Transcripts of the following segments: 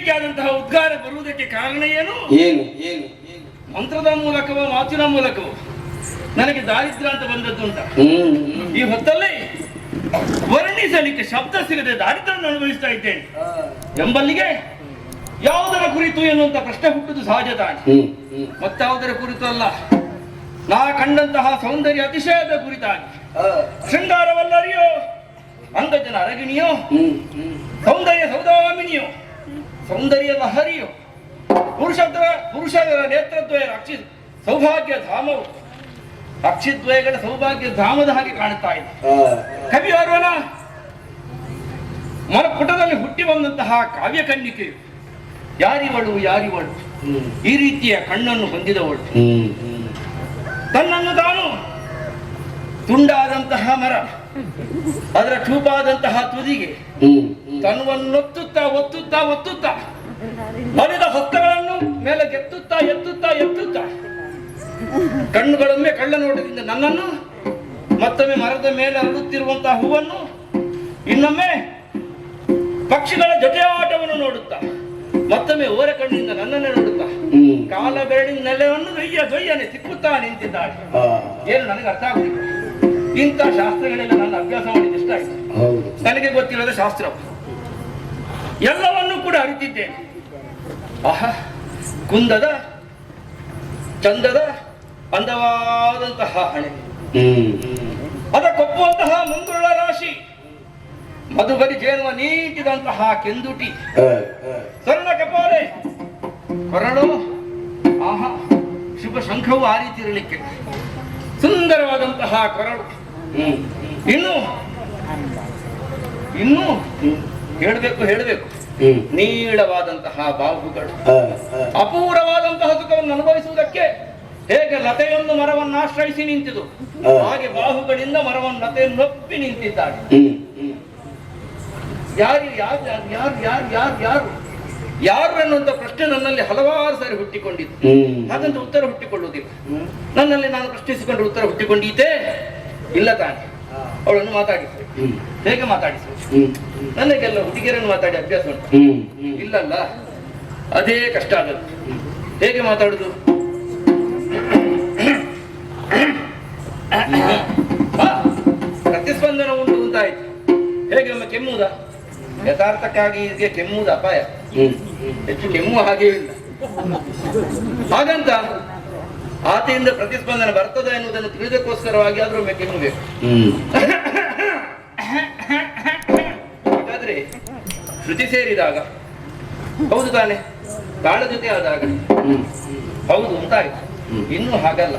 ರೀತಿಯಾದಂತಹ ಉದ್ಗಾರ ಬರುವುದಕ್ಕೆ ಕಾರಣ ಏನು? ಏನು ಏನು ಮಂತ್ರದ ಮೂಲಕವೋ ಮಾತಿನ ಮೂಲಕವೋ ನನಗೆ ದಾರಿದ್ರ್ಯ ಅಂತ ಬಂದದ್ದು ಅಂತ ಈ ಹೊತ್ತಲ್ಲಿ ವರ್ಣಿಸಲಿಕ್ಕೆ ಶಬ್ದ ಸಿಗದೆ ದಾರಿದ್ರ್ಯವನ್ನು ಅನುಭವಿಸ್ತಾ ಇದ್ದೇನೆ ಎಂಬಲ್ಲಿಗೆ ಯಾವುದರ ಕುರಿತು ಎನ್ನುವಂತ ಪ್ರಶ್ನೆ ಹುಟ್ಟುದು ಸಹಜ ತಾನೆ. ಮತ್ತಾವುದರ ಕುರಿತು ಅಲ್ಲ, ನಾ ಕಂಡಂತಹ ಸೌಂದರ್ಯ ಅತಿಶಯದ ಕುರಿತಾಗಿ. ಶೃಂಗಾರವಲ್ಲರಿಯೋ, ಅಂಗಜನ ಅರಗಿಣಿಯೋ, ಸೌಂದರ್ಯ ಸೌದಾಮಿನಿಯೋ, ಸೌಂದರ್ಯ ಲಹರಿಯೋ, ಪುರುಷರ ನೇತೃತ್ವ ಸೌಭಾಗ್ಯ ಧಾಮವು ಅಕ್ಷಿದ್ವಯಗಳ ಸೌಭಾಗ್ಯ ಧಾಮದ ಹಾಗೆ ಕಾಣುತ್ತಾ ಇದೆ. ಕವಿ ಅರ್ವನ ಮರಪುಟದಲ್ಲಿ ಹುಟ್ಟಿ ಬಂದಂತಹ ಕಾವ್ಯ ಕನ್ನಿಕೆಯು ಯಾರಿವಳು ಯಾರಿವಳು ಈ ರೀತಿಯ ಕಣ್ಣನ್ನು ಹೊಂದಿದವಳು. ತನ್ನನ್ನು ತಾನು ತುಂಡಾದಂತಹ ಮರ, ಅದರ ಚೂಪಾದಂತಹ ತುದಿಗೆ ತನ್ನವನ್ನೊತ್ತುತ್ತಾ ಒತ್ತುತ್ತಾ ಒತ್ತುತ್ತಾ ಮನೆದ ಹಸ್ತಗಳನ್ನು ಮೇಲೆ ಎತ್ತುತ್ತಾ ಎತ್ತುತ್ತಾ ಎತ್ತುತ್ತಾ ಕಣ್ಣುಗಳೊಮ್ಮೆ ಕಳ್ಳ ನೋಟದಿಂದ ನನ್ನನ್ನು, ಮತ್ತೊಮ್ಮೆ ಮರದ ಮೇಲೆ ಅರಳುತ್ತಿರುವಂತಹ ಹೂವನ್ನು, ಇನ್ನೊಮ್ಮೆ ಪಕ್ಷಿಗಳ ಜೊತೆ ಆಟವನ್ನು ನೋಡುತ್ತಾ, ಮತ್ತೊಮ್ಮೆ ಓರ ಕಣ್ಣಿನಿಂದ ನನ್ನನ್ನೇ ನೋಡುತ್ತಾ ಕಾಲ ಬೆರಳಿನ ನೆಲೆಯನ್ನು ದೊಯ್ಯನೆ ತಿಕ್ಕುತ್ತಾ ನಿಂತಿದ್ದಾಳೆ. ಏನು ನನಗೆ ಅರ್ಥ ಆಗುತ್ತಿಲ್ಲ. ಇಂಥ ಶಾಸ್ತ್ರಗಳೆಲ್ಲ ನನ್ನ ಅಭ್ಯಾಸ ಮಾಡಿದಷ್ಟಾಯ್ತು. ನನಗೆ ಗೊತ್ತಿಲ್ಲದ ಶಾಸ್ತ್ರ ಎಲ್ಲವನ್ನೂ ಕೂಡ ಅರಿತಿದ್ದೇನೆ. ಆಹಾ, ಕುಂದದ ಚಂದದ ಅಂದವಾದಂತಹ ಹಣೆ, ಅದಕ್ಕೊಪ್ಪುವಂತಹ ಮುಂಗುರುಳ ರಾಶಿ, ಮಧುಬರಿ ಜೇನುವ ನೀಟಿದಂತಹ ಕೆಂದುಟಿ, ಸ್ವರ್ಣ ಕಪಾಲೆ, ಕೊರಳು, ಆಹಾ ಶುಭ ಶಂಖವು ಆ ರೀತಿ ಇರಲಿಕ್ಕೆ ಸುಂದರವಾದಂತಹ ಕೊರಳು. ಇನ್ನು ಇನ್ನು ಹೇಳಬೇಕು ನೀಳವಾದಂತಹ ಬಾಹುಗಳು, ಅಪೂರ್ವವಾದಂತಹ ಸುಖವನ್ನು ಅನುಭವಿಸುವುದಕ್ಕೆ ಹೇಗೆ ಲತೆಯೊಂದು ಮರವನ್ನು ಆಶ್ರಯಿಸಿ ನಿಂತಿತು ಹಾಗೆ ಬಾಹುಗಳಿಂದ ಮರವನ್ನು ಲತೆಯನ್ನು ನೊಪ್ಪಿ ನಿಂತಿದ್ದಾರೆ. ಯಾರು ಯಾರು ಯಾರು ಯಾರು ಯಾರು ಯಾರು ಯಾರು ಅನ್ನುವಂತ ಪ್ರಶ್ನೆ ನನ್ನಲ್ಲಿ ಹಲವಾರು ಸಾರಿ ಹುಟ್ಟಿಕೊಂಡಿತ್ತು. ಹಾಗಂತ ಉತ್ತರ ಹುಟ್ಟಿಕೊಳ್ಳುವುದಿಲ್ಲ. ನನ್ನಲ್ಲಿ ನಾನು ಪ್ರಶ್ನಿಸಿಕೊಂಡ್ರೆ ಉತ್ತರ ಹುಟ್ಟಿಕೊಂಡಿದ್ದೆ ಇಲ್ಲ ತಾನೆ. ಅವಳನ್ನು ಮಾತಾಡಿಸಿ ಹೇಗೆ ಮಾತಾಡಿಸಿ, ನನಗೆಲ್ಲ ಹುಡುಗಿಯರನ್ನು ಮಾತಾಡಿ ಅಭ್ಯಾಸ ಉಂಟು. ಇಲ್ಲಲ್ಲ, ಅದೇ ಕಷ್ಟ ಆಗದು. ಹೇಗೆ ಮಾತಾಡುದು? ಪ್ರತಿಸ್ಪಂದನ ಉಂಟು ಅಂತಾಯ್ತು. ಹೇಗೆ ಒಮ್ಮೆ ಕೆಮ್ಮುವುದ? ಯಥಾರ್ಥಕ್ಕಾಗಿ ಇದಕ್ಕೆ ಕೆಮ್ಮುವುದು ಅಪಾಯ. ಹೆಚ್ಚು ಕೆಮ್ಮುವ ಹಾಗೆ ಇಲ್ಲ. ಹಾಗಂತ ಆತೆಯಿಂದ ಪ್ರತಿಸ್ಪಂದನ ಬರ್ತದ ಎನ್ನುವುದನ್ನು ತಿಳಿದಕ್ಕೋಸ್ಕರವಾಗಿ ಆದ್ರೂ ಒಮ್ಮೆ ಕೆಮ್ಮಬೇಕು. ಹಾಗಾದ್ರೆ ಶ್ರುತಿ ಸೇರಿದಾಗ ಹೌದು ತಾನೆ, ತಾಳ ಜೊತೆ ಆದಾಗ ಹೌದು ಅಂತಾಯ್ತು. ಇನ್ನು ಹಾಗಲ್ಲ,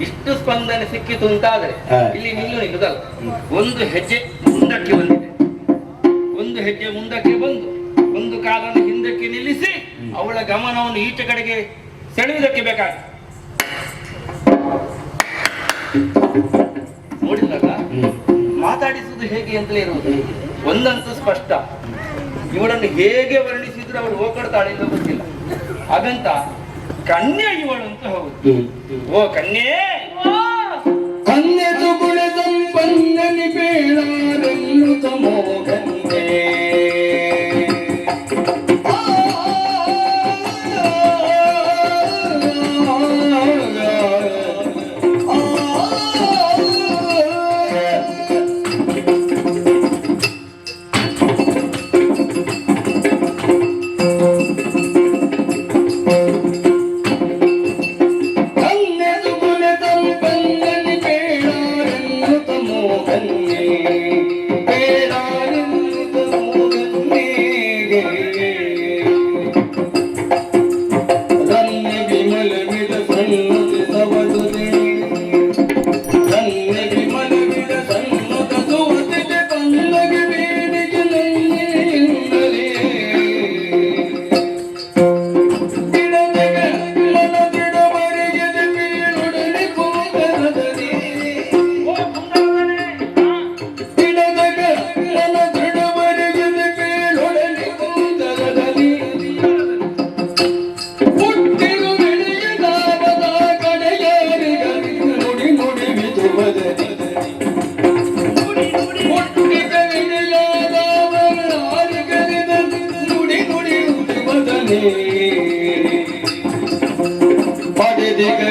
ಇಷ್ಟು ಸ್ಪಂದನೆ ಸಿಕ್ಕಿತು ಅಂತಾದ್ರೆ ಇಲ್ಲಿ ನಿಲ್ಲುದಲ್ಲ. ಒಂದು ಹೆಜ್ಜೆ ಮುಂದಕ್ಕೆ ಬಂದಿದೆ, ಒಂದು ಹೆಜ್ಜೆ ಮುಂದಕ್ಕೆ ಬಂದು ಒಂದು ಕಾಲನ್ನು ಹಿಂದಕ್ಕೆ ನಿಲ್ಲಿಸಿ ಅವಳ ಗಮನವನ್ನು ಈಚೆ ಕಡೆಗೆ ಸೆಳೆಯುವುದಕ್ಕೆ ಬೇಕಾಗಿ ನೋಡಿದಾಗ ಮಾತಾಡಿಸುವುದು ಹೇಗೆ ಅಂತಲೇ ಇರುವುದು ಒಂದಂತೂ ಸ್ಪಷ್ಟ. ಇವಳನ್ನು ಹೇಗೆ ವರ್ಣಿಸಿದ್ರು ಅವಳು ಹೋಗ್ಕೊಡ್ತಾಳೆ ಇಲ್ಲ ಗೊತ್ತಿಲ್ಲ. ಹಾಗಂತ ಕನ್ಯೆ ಇವಳು ಅಂತ ಹೌದು. ಓ ಕನ್ಯೆ, ಕನ್ಯೆ ತುಗುಳ ಸಂಪನ್ನನಿ ಬೇಡಾರೆಲ್ಲು ತಮೋ ಕನ್ಯೆ, ಬೇಡಾರೆಲ್ಲು ಪಡೆದಿಗ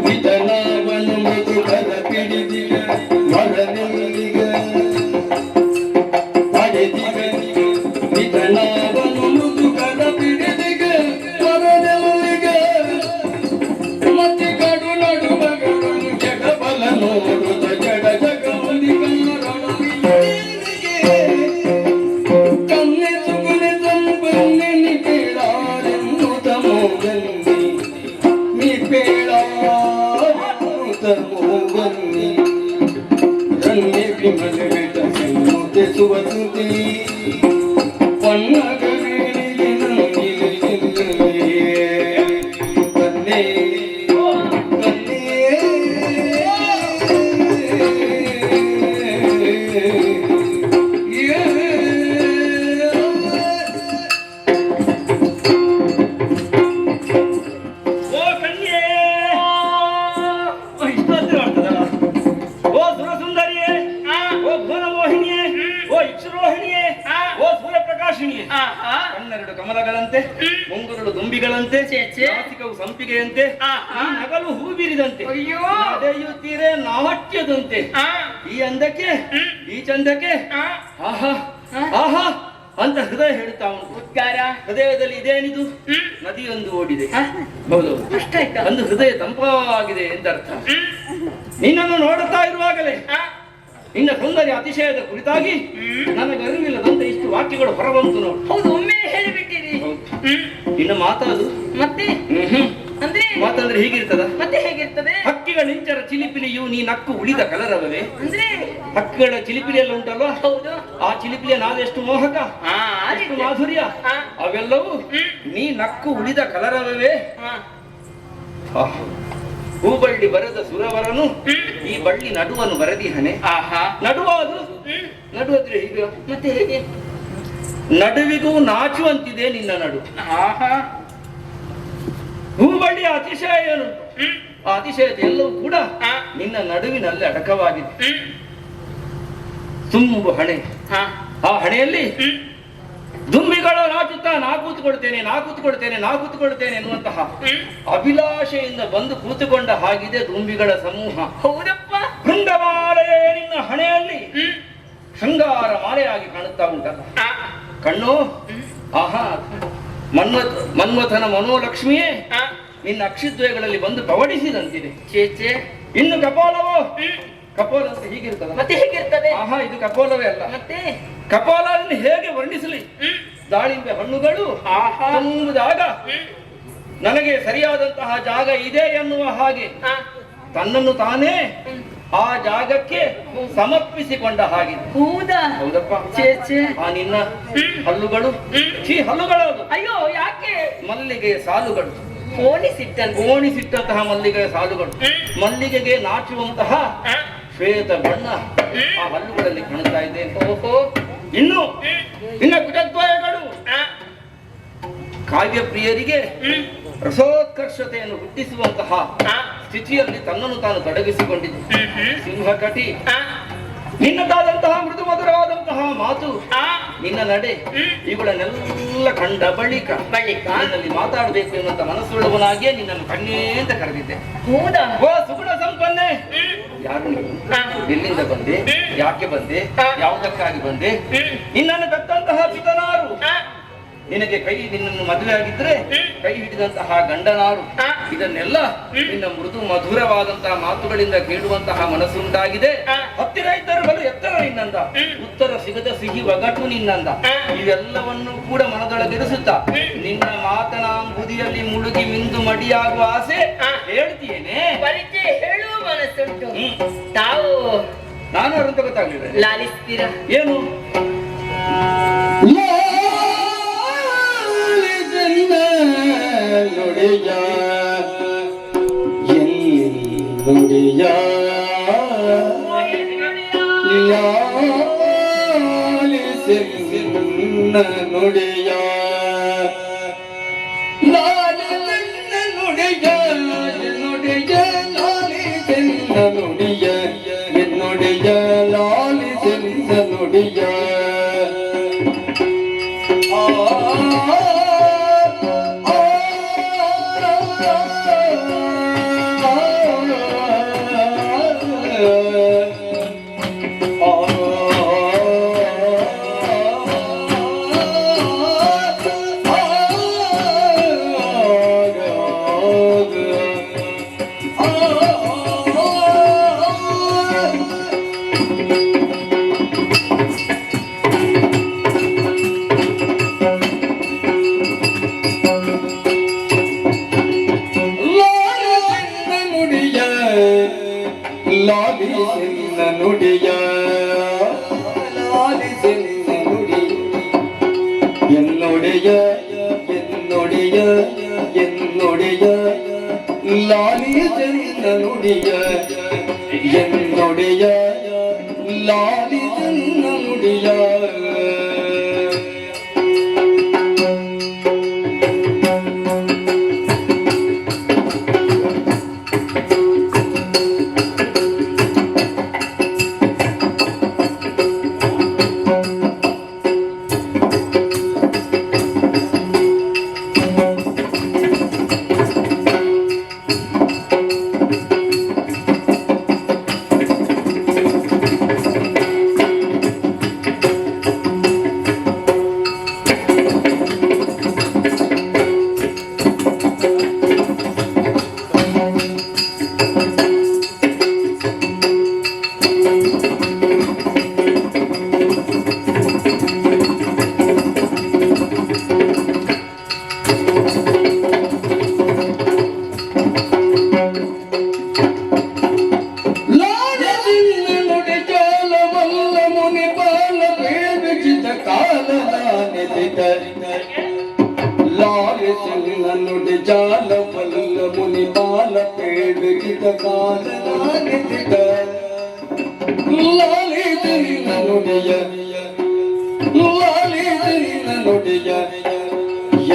ವಿಧನಾವನು ಮೃದುಕರ ಪಿಡಿದಿಗ ಮರನೆಲ್ಲಿಗ ಪಡೆದಿಗ ವಿಧನಾವನು ಮೃದುಕರ ಪಿಡಿದಿಗ ಮರನೆಲ್ಲಿಗ ಮತಿ ಕಡು ನಡುಮಗಳನ್ನು ಜಗಬಲ ನೋಡುತ್ತ ಜಡ ಜಗಮಲಿಗಾರನಿಗೆ ಕನ್ನೆ ಸುಗುನೆ ಸಂಪನ್ನೆ ಬೇಡಾರೆನ್ನುತ್ತ ಮೋಗನ್ನಿ ನೀ ಬೇಡಾರೆನ್ನುತ್ತ ಮೋಗನ್ನಿ ರನ್ನೆ ವಿಮಲ ಬೆಟ ಸನ್ನುತೆ ಸುವಸುತಿ ಪನ್ನಗವೇಣಿಗೆ ನಂಗಿಲಿಗೆ ಕನ್ನೆ ಕಣ್ಣೆರಡು ಕಮಲಗಳಂತೆ, ಮುಂಗುರುಳು ದುಂಬಿಗಳಂತೆ, ನಾಸಿಕವು ಸಂಪಿಗೆಯಂತೆ, ನಗಲು ಹೂ ಬೀರಿದಂತೆ, ನಡೆಯುತ್ತೀರೆ ನಾಟ್ಯದಂತೆ. ಈ ಅಂದಕ್ಕೆ ಈ ಚಂದಕ್ಕೆ ಆಹಾ ಆಹಾ ಅಂತ ಹೃದಯ ಹೇಳುತ್ತಾ ಉಂಟು. ಹೃದಯದಲ್ಲಿ ಇದೇನಿದು? ನದಿಯೊಂದು ಓಡಿದೆ. ಹೌದು, ಒಂದು ಹೃದಯ ತಂಪಾಗಿದೆ ಅಂತ ಅರ್ಥ. ನಿನ್ನನ್ನು ನೋಡುತ್ತಾ ಇರುವಾಗಲೇ ನಿನ್ನ ಸೌಂದರ್ಯ ಅತಿಶಯದ ಕುರಿತಾಗಿ ನನಗೆ ಅರಿವಿಲ್ಲದಂತೆ ಇಷ್ಟು ವಾಕ್ಯಗಳು ಹೊರಬಂತು ನೋಡು. ಹೌದು, ಒಮ್ಮೆ ಹೇಳಿಬಿಟ್ಟಿರಿ. ನಿನ್ನ ಮಾತಾದು ಮತ್ತೆ ಅಂದ್ರೆ ಮಾತಂದ್ರೆ ಹೀಗಿರ್ತದ? ಮತ್ತೆ ಹೇಗಿರ್ತದೆ? ಹಕ್ಕಿಗಳ ಇಂಚರ ಚಿಲಿಪಿಲಿಯು ನೀ ನಕ್ಕು ಉಳಿದ ಕಲರವೇ? ಅಂದ್ರೆ ಹಕ್ಕಿಗಳ ಚಿಲಿಪಿಲಿಯಲ್ಲ ಉಂಟಲ್ವಾ, ಹೌದು, ಆ ಚಿಲಿಪಿಲಿಯ ನಾದೆಷ್ಟು ಮೋಹಕ, ಎಷ್ಟು ಮಾಧುರ್ಯ, ಅವೆಲ್ಲವೂ ನೀ ನಕ್ಕು ಉಳಿದ ಕಲರವೇ. ಹೂಬಳ್ಳಿ ಬರೆದ ಸುರವರನು ಈ ಬಳ್ಳಿ ನಡುವನ್ನು ಬರೆದಿಹನೆ. ನಡುವಾದು ನಡುವದ್ರೆ ಹೀಗೆ, ಮತ್ತೆ ಹೇಗೆ? ನಡುವಿಗೂ ನಾಚುವಂತಿದೆ ನಿನ್ನ ನಡು. ಹೂಬಳ್ಳಿಯ ಅತಿಶಯ ಏನುಂಟು, ಆ ಅತಿಶಯತೆ ಎಲ್ಲವೂ ಕೂಡ ನಿನ್ನ ನಡುವಿನಲ್ಲಿ ಅಡಕವಾಗಿದೆ. ತುಂಬು ಹಣೆ, ಆ ಹಣೆಯಲ್ಲಿ ದುಂಬಿಗಳು ನಾಚುತ್ತಾ ನಾ ಕೂತ್ಕೊಳ್ತೇನೆ ನಾ ಕೂತ್ಕೊಳ್ತೇನೆ ನಾ ಕೂತ್ಕೊಳ್ತೇನೆ ಎನ್ನುವಂತಹ ಅಭಿಲಾಷೆಯಿಂದ ಬಂದು ಕೂತುಕೊಂಡ ಹಾಗಿದೆ ದುಂಬಿಗಳ ಸಮೂಹ. ಹೌದಪ್ಪ, ಶೃಂಗಮಾಲೆಯೇ ನಿನ್ನ ಹಣೆಯಲ್ಲಿ ಶೃಂಗಾರ ಮಾಲೆಯಾಗಿ ಕಾಣುತ್ತಾ ಉಂಟಲ್ಲ. ಕಣ್ಣು ಆಹಾ ಮನ್ಮಥನ ಮನೋಲಕ್ಷ್ಮಿಯೇ ನಿನ್ನ ಅಕ್ಷಿದ್ವಯಗಳಲ್ಲಿ ಬಂದು ಪವಡಿಸಿದಂತಿದೆ. ಚೇಚೆ, ಇನ್ನು ಕಪಾಲವೋ, ಕಪೋಲ ಅಂತ ಹೀಗಿರ್ತದ. ಮತ್ತೆ ಹೇಗಿರ್ತದೆ? ಆಹಾ, ಇದು ಕಪೋಲವೇ ಅಲ್ಲ. ಮತ್ತೆ ಕಪಾಲವನ್ನು ಹೇಗೆ ವರ್ಣಿಸಲಿ? ದಾಳಿಂಬೆ ಹಣ್ಣುಗಳು ತುಂಬುದಾಗ ನನಗೆ ಸರಿಯಾದಂತಹ ಜಾಗ ಇದೆ ಎನ್ನುವ ಹಾಗೆ ತನ್ನನ್ನು ತಾನೇ ಆ ಜಾಗಕ್ಕೆ ಸಮರ್ಪಿಸಿಕೊಂಡ ಹಾಗೆ. ಹೌದಾ? ಹೌದಪ್ಪ. ಚೇಚೆ, ಆ ನಿನ್ನ ಹಲ್ಲುಗಳು ಹಲ್ಲುಗಳು ಅಯ್ಯೋ ಯಾಕೆ? ಮಲ್ಲಿಗೆಯ ಸಾಲುಗಳು, ಕೋಣಿಸಿಟ್ಟಂತಹ ಮಲ್ಲಿಗೆಯ ಸಾಲುಗಳು, ಮಲ್ಲಿಗೆಗೆ ನಾಚುವಂತಹ ಶ್ವೇತ ಬಣ್ಣ ಆ ಹಲ್ಲುಗಳಲ್ಲಿ ಕಾಣುತ್ತಾ ಇದ್ದೇನೆ. ಓಹೋ, ಇನ್ನು ನಿನ್ನ ಕುಟದ್ವಯಗಳು ಕಾವ್ಯ ಪ್ರಿಯರಿಗೆ ರಸೋತ್ಕರ್ಷತೆಯನ್ನು ಹುಟ್ಟಿಸುವಂತಹ ಸ್ಥಿತಿಯಲ್ಲಿ ತನ್ನನ್ನು ತಾನು ತೊಡಗಿಸಿಕೊಂಡಿದೆ. ಸಿಂಹಕಟಿ ನಿನ್ನದಾದಂತಹ ಮೃದು ಮಧುರವಾದಂತಹ ಮಾತು, ನಿನ್ನ ನಡೆ ಇವುಗಳನ್ನೆಲ್ಲ ಕಂಡ ಬಳಿಕ ನನ್ನಲ್ಲಿ ಮಾತಾಡಬೇಕು ಎನ್ನುವಂತ ಮನಸ್ಸುಳ್ಳವನಾಗಿಯೇ ನಿನ್ನನ್ನು ಕಣ್ಣೇ ಅಂತ ಕರೆದಿದ್ದೆ. ಹೌದಾ? ಓ ಸುಗುಣ ಸಂಪನ್ನೆ, ಯಾರು ನೀವು? ಎಲ್ಲಿಂದ ಬಂದೆ? ಯಾಕೆ ಬಂದೆ? ಯಾವುದಕ್ಕಾಗಿ ಬಂದೆ? ನಿನ್ನನ್ನು ಕತ್ತಂತಹ ಪಿತನಾರು? ನಿನಗೆ ನಿನ್ನನ್ನು ಮದುವೆ ಆಗಿದ್ರೆ ಕೈ ಹಿಡಿದಂತಹ ಗಂಡನಾರು? ಇದನ್ನೆಲ್ಲ ನಿನ್ನ ಮೃದು ಮಧುರವಾದಂತಹ ಮಾತುಗಳಿಂದ ಕೇಳುವಂತಹ ಮನಸ್ಸುಂಟಾಗಿದೆ. ಹತ್ತಿರ ಇದ್ದರೂ ಬಲು ಎತ್ತರ ನಿನ್ನಂದ, ಉತ್ತರ ಸಿಗದ ಸಿಹಿ ಒಗಟು ನಿನ್ನಂದ. ಇವೆಲ್ಲವನ್ನು ಕೂಡ ಮನದೊಳಗಿರಿಸುತ್ತಾ ನಿನ್ನ ಮಾತನಾಂಬುದಿಯಲ್ಲಿ ಮುಳುಗಿ ಮಿಂದು ಮಡಿಯಾಗುವ ಆಸೆ ಹೇಳ್ತೀಯೇನೆ. ಪರಿಚಯ ಹೇಳುವ ಮನಸ್ಸುಂಟು. ತಾವು ನಾನು ಅವರಂತ ಗೊತ್ತಾಗ್ಲಿಲ್ಲ. ಲಾಲಿಸ್ತೀರ ಏನು? ನುಡಿಯ ನುಡಿಯ ನುಡಿಯ ನುಡಿಯ ನುಡಿಯ ನುಡಿಯ ಎನ್ನುಡಿಯ ಲಾಲಿಸೆನ್ನ ನುಡಿಯ ಎನ್ನೊಡೆಯ ಎನ್ನೊಡೆಯ ಎನ್ನೊಡೆಯ ಲಾಲಿ ಚೆನ್ನ ನುಡಿಯ ಎನ್ನೊಡೆಯ ಲಾಲಿ ಚೆನ್ನ ನುಡಿಯ ನುಡಿ ಜಾಲ ಬಲ್ಲ ಮುನಿ ಬಾಲ ಪೇಡಿದ ಕಾಲ ಲಾಲಿತ ನಿನ್ನ ನುಡಿಯ ಲಾಲಿತ ನಿನ್ನ ನುಡಿಯ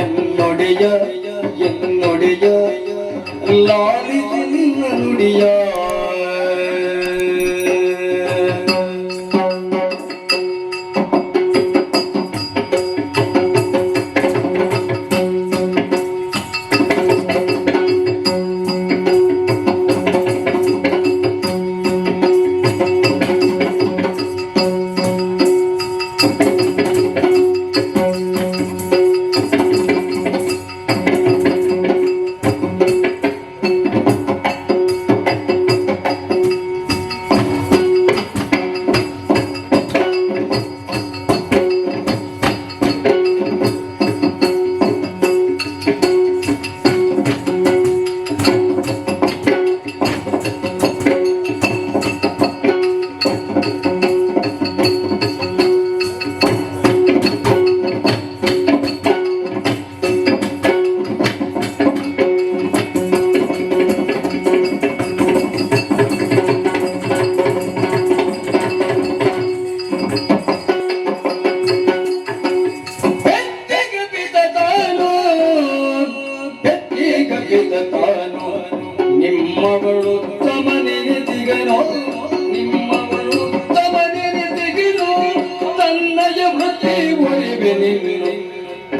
ಎನ್ನೊಡೆಯ ಎನ್ನೊಡೆಯ ಲಾಲಿತ ನಿನ್ನ ನುಡಿಯ ನಿಮ್ಮಗಳು ತಮನೆನಿದಿಗನೋ ನಿಮ್ಮಗಳು ತಮನೆನಿದಿಗನೋ ತನ್ನಯ ವೃತ್ತಿ ಒಲಿವೆ ನಿನ್ನು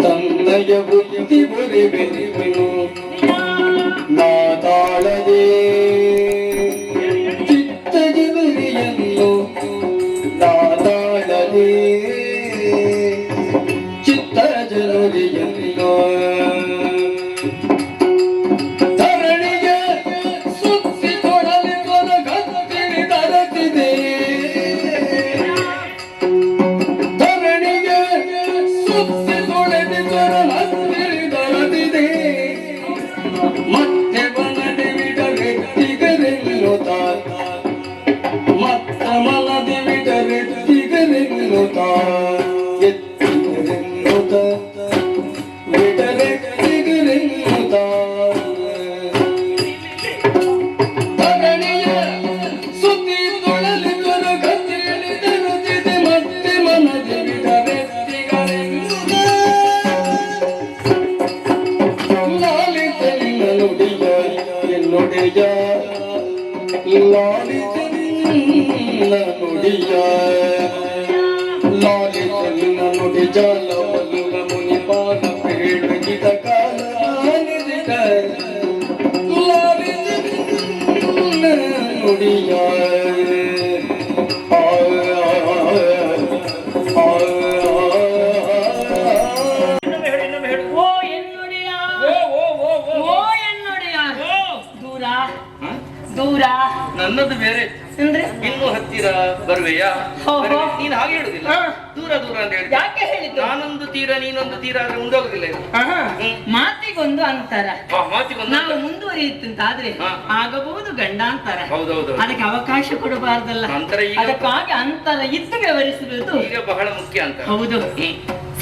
ತನ್ನಯ ವೃತ್ತಿ ಒಲಿವೆ ನಿನ್ನು ನಾ ತಾಳದೆ ಚಿತ್ತ ಜನರಿಯನ್ನು ನಾ ತಾಳದೆ ಚಿತ್ತ ಜನರಿಯನ್ನು ಮತ್ತೆ ಬನದೆ ಬಿಡರೆತ್ತಿಗರೆನ್ನುತ್ತ ಮತ್ತ ಮನದೆ ಬಿಡರೆತ್ತಿಗರೆನ್ನುತ್ತ ಎತ್ತಿಗರೆನ್ನುತ್ತ ಬಿಡರೆತ್ತಿಗರೆನ್ನುತ್ತ ಧರಣಿಯ ಸುದ್ದಿ ತೊಳಲಿ ತೊರಗತಿಯಲ್ಲಿ ತರುತ್ತಿದೆ ಮತ್ತೆ ಮನದೆ ಬಿಡರೆತ್ತಿಗರೆನ್ನುತ್ತ ಲಾಲಿತ ನಿನ್ನ ನುಡಿಯ ಎನ್ನೊಡೆಯ ಲಾಲಿತ ನಿನ್ನ ನುಡಿಯ ಲಾಲಿತ ನಿನ್ನ ನುಡಿ ಜಾಲ ಬಲ್ಲ ಮುನಿ ಪಾಲ ಪೇಡಿದ ಕಾಲ ನಿದಿದ ಲಾಲಿತ ನಿನ್ನ ನುಡಿಯ ಓ ಎನ್ನುಡಿಯ ಓ ಎನ್ನುಡಿಯ ದೂರ ದೂರ ನನ್ನದು ಬೇರೆ ಅಂದ್ರೆ ಇನ್ನು ಹತ್ತಿರ ಬರುವೆಯಾ ಹೋ, ಹೋ. ನೀನು ಹಾಗೆ ಹೇಳುದಿಲ್ಲ ಹಾ. ದೂರ ದೂರ ಅಂತ ಹೇಳಿ ಯಾಕೆ ಹೇಳಿದ್ದು ನಾನೊಂದು ತೀರ ನೀನೊಂದು ತೀರ ಆದ್ರೆ ಮುಂದೋಗುದಿಲ್ಲ ಇದು ಮಾತಿಗೊಂದು ಅಂತರ ಮಾತಿಗೊಂದು ನಾವು ಮುಂದುವರಿಯುತ್ತಂತಾದ್ರೆ ಹಾ. ಆಗಬಹುದು ಗಂಡಾಂತರ ಹೌದೌದು ಅದಕ್ಕೆ ಅವಕಾಶ ಕೊಡಬಾರ್ದಲ್ಲ ಅಂತರ ಈಗ ಅದಕ್ಕಾಗಿ ಅಂತರ ಇದ್ದು ವ್ಯವಹರಿಸುವುದು ಈಗ ಬಹಳ ಮುಖ್ಯ ಅಂತ ಹೌದು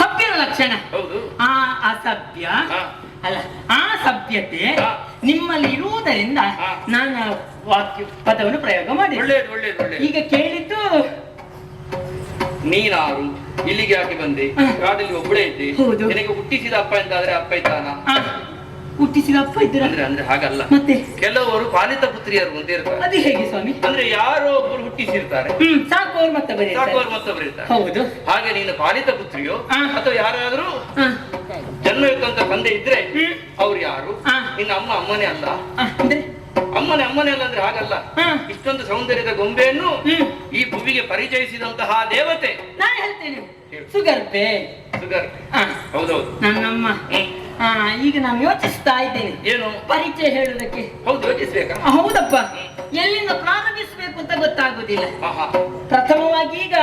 ಸಭ್ಯನ ಲಕ್ಷಣ ಲಕ್ಷಣ. ಹೌದು. ಆ ಅಸಭ್ಯ ಹಾ. ಅಲ್ಲ, ಆ ಸಭ್ಯತೆ ಹಾ. ನಿಮ್ಮಲ್ಲಿ ಇರುವುದರಿಂದ ಹಾ. ನಾನು ವಾಕ್ಯ ಪದವನ್ನು ಪ್ರಯೋಗ ಮಾಡಿ. ಒಳ್ಳೇದು ಒಳ್ಳೇದು ಒಳ್ಳೇದು. ಈಗ ಕೇಳಿದ್ದು ನೀನಾರು ಇಲ್ಲಿಗೆ ಯಾಕೆ ಬಂದೆ? ಕಾದಲ್ಲಿ ಒಬ್ಬಳೇ ಇದ್ದೆ. ಹೌದು. ನಿನಗೆ ಹುಟ್ಟಿಸಿದ ಅಪ್ಪ ಎಂತಾದ್ರೆ ಅಪ್ಪ ಇದ್ದಾನ? ಆ, ಹುಟ್ಟಿಸಿದ ಅಪ್ಪ ಇದ್ದೀರ ಅಂದ್ರೆ ಅಂದ್ರೆ ಹಾಗಲ್ಲ. ಮತ್ತೆ ಕೆಲವರು ಪಾಲಿತ ಪುತ್ರಿಯರು ಅಂತ ಇರ್ತಾರೆ. ಅದು ಹೇಗೆ ಸ್ವಾಮಿ? ಅಂದ್ರೆ ಯಾರೋ ಒಬ್ಬರು ಹುಟ್ಟಿಸಿರ್ತಾರೆ, ಸಾಕು ಅವ್ರು ಮತ್ತೆ ಬರೀ ಸಾಕುವರು ಮತ್ತೊಬ್ಬರು ಇರ್ತಾರೆ. ಹೌದು. ಹಾಗೆ ನೀನು ಪಾಲಿತ ಪುತ್ರಿಯೋ ಆ. ಅಥವಾ ಯಾರಾದ್ರೂ ಆ, ಜನ್ಮ ಇರ್ತಂತ ತಂದೆ ಇದ್ರೆ ಅವ್ರು ಯಾರು? ಆ. ನಿನ್ನ ಅಮ್ಮನೇ ಅಲ್ಲ. ಆ, ಅಂದ್ರೆ ಅಮ್ಮನೇ ಅಲ್ಲ ಅಂದ್ರೆ ಹಾಗಲ್ಲ. ಆ. ಇಷ್ಟೊಂದು ಸೌಂದರ್ಯದ ಗೊಂಬೆಯನ್ನು ಹ್ಮ್. ಈ ಭೂಮಿಗೆ ಪರಿಚಯಿಸಿದಂತಹ ದೇವತೆ ನಾನು ಹೇಳ್ತೇನೆ ಸುಗರ್ಭೆ. ಸುಗರ್. ಆ, ಹೌದೌದು. ನನ್ನಮ್ಮ. ಹ್ಮ್. ಈಗ ನಾನು ಯೋಚಿಸ್ತಾ ಇದ್ದೇನೆ ಏನು? ಪರಿಚಯ ಹೇಳುವುದಕ್ಕೆ. ಹೌದು, ಯೋಚಿಸ್ಬೇಕಾ? ಹೌದಪ್ಪ, ಎಲ್ಲಿಂದ ಪ್ರಾರಂಭಿಸಬೇಕು ಅಂತ ಗೊತ್ತಾಗುದಿಲ್ಲ. ಆಹಾ. ಪ್ರಥಮವಾಗಿ ಈಗ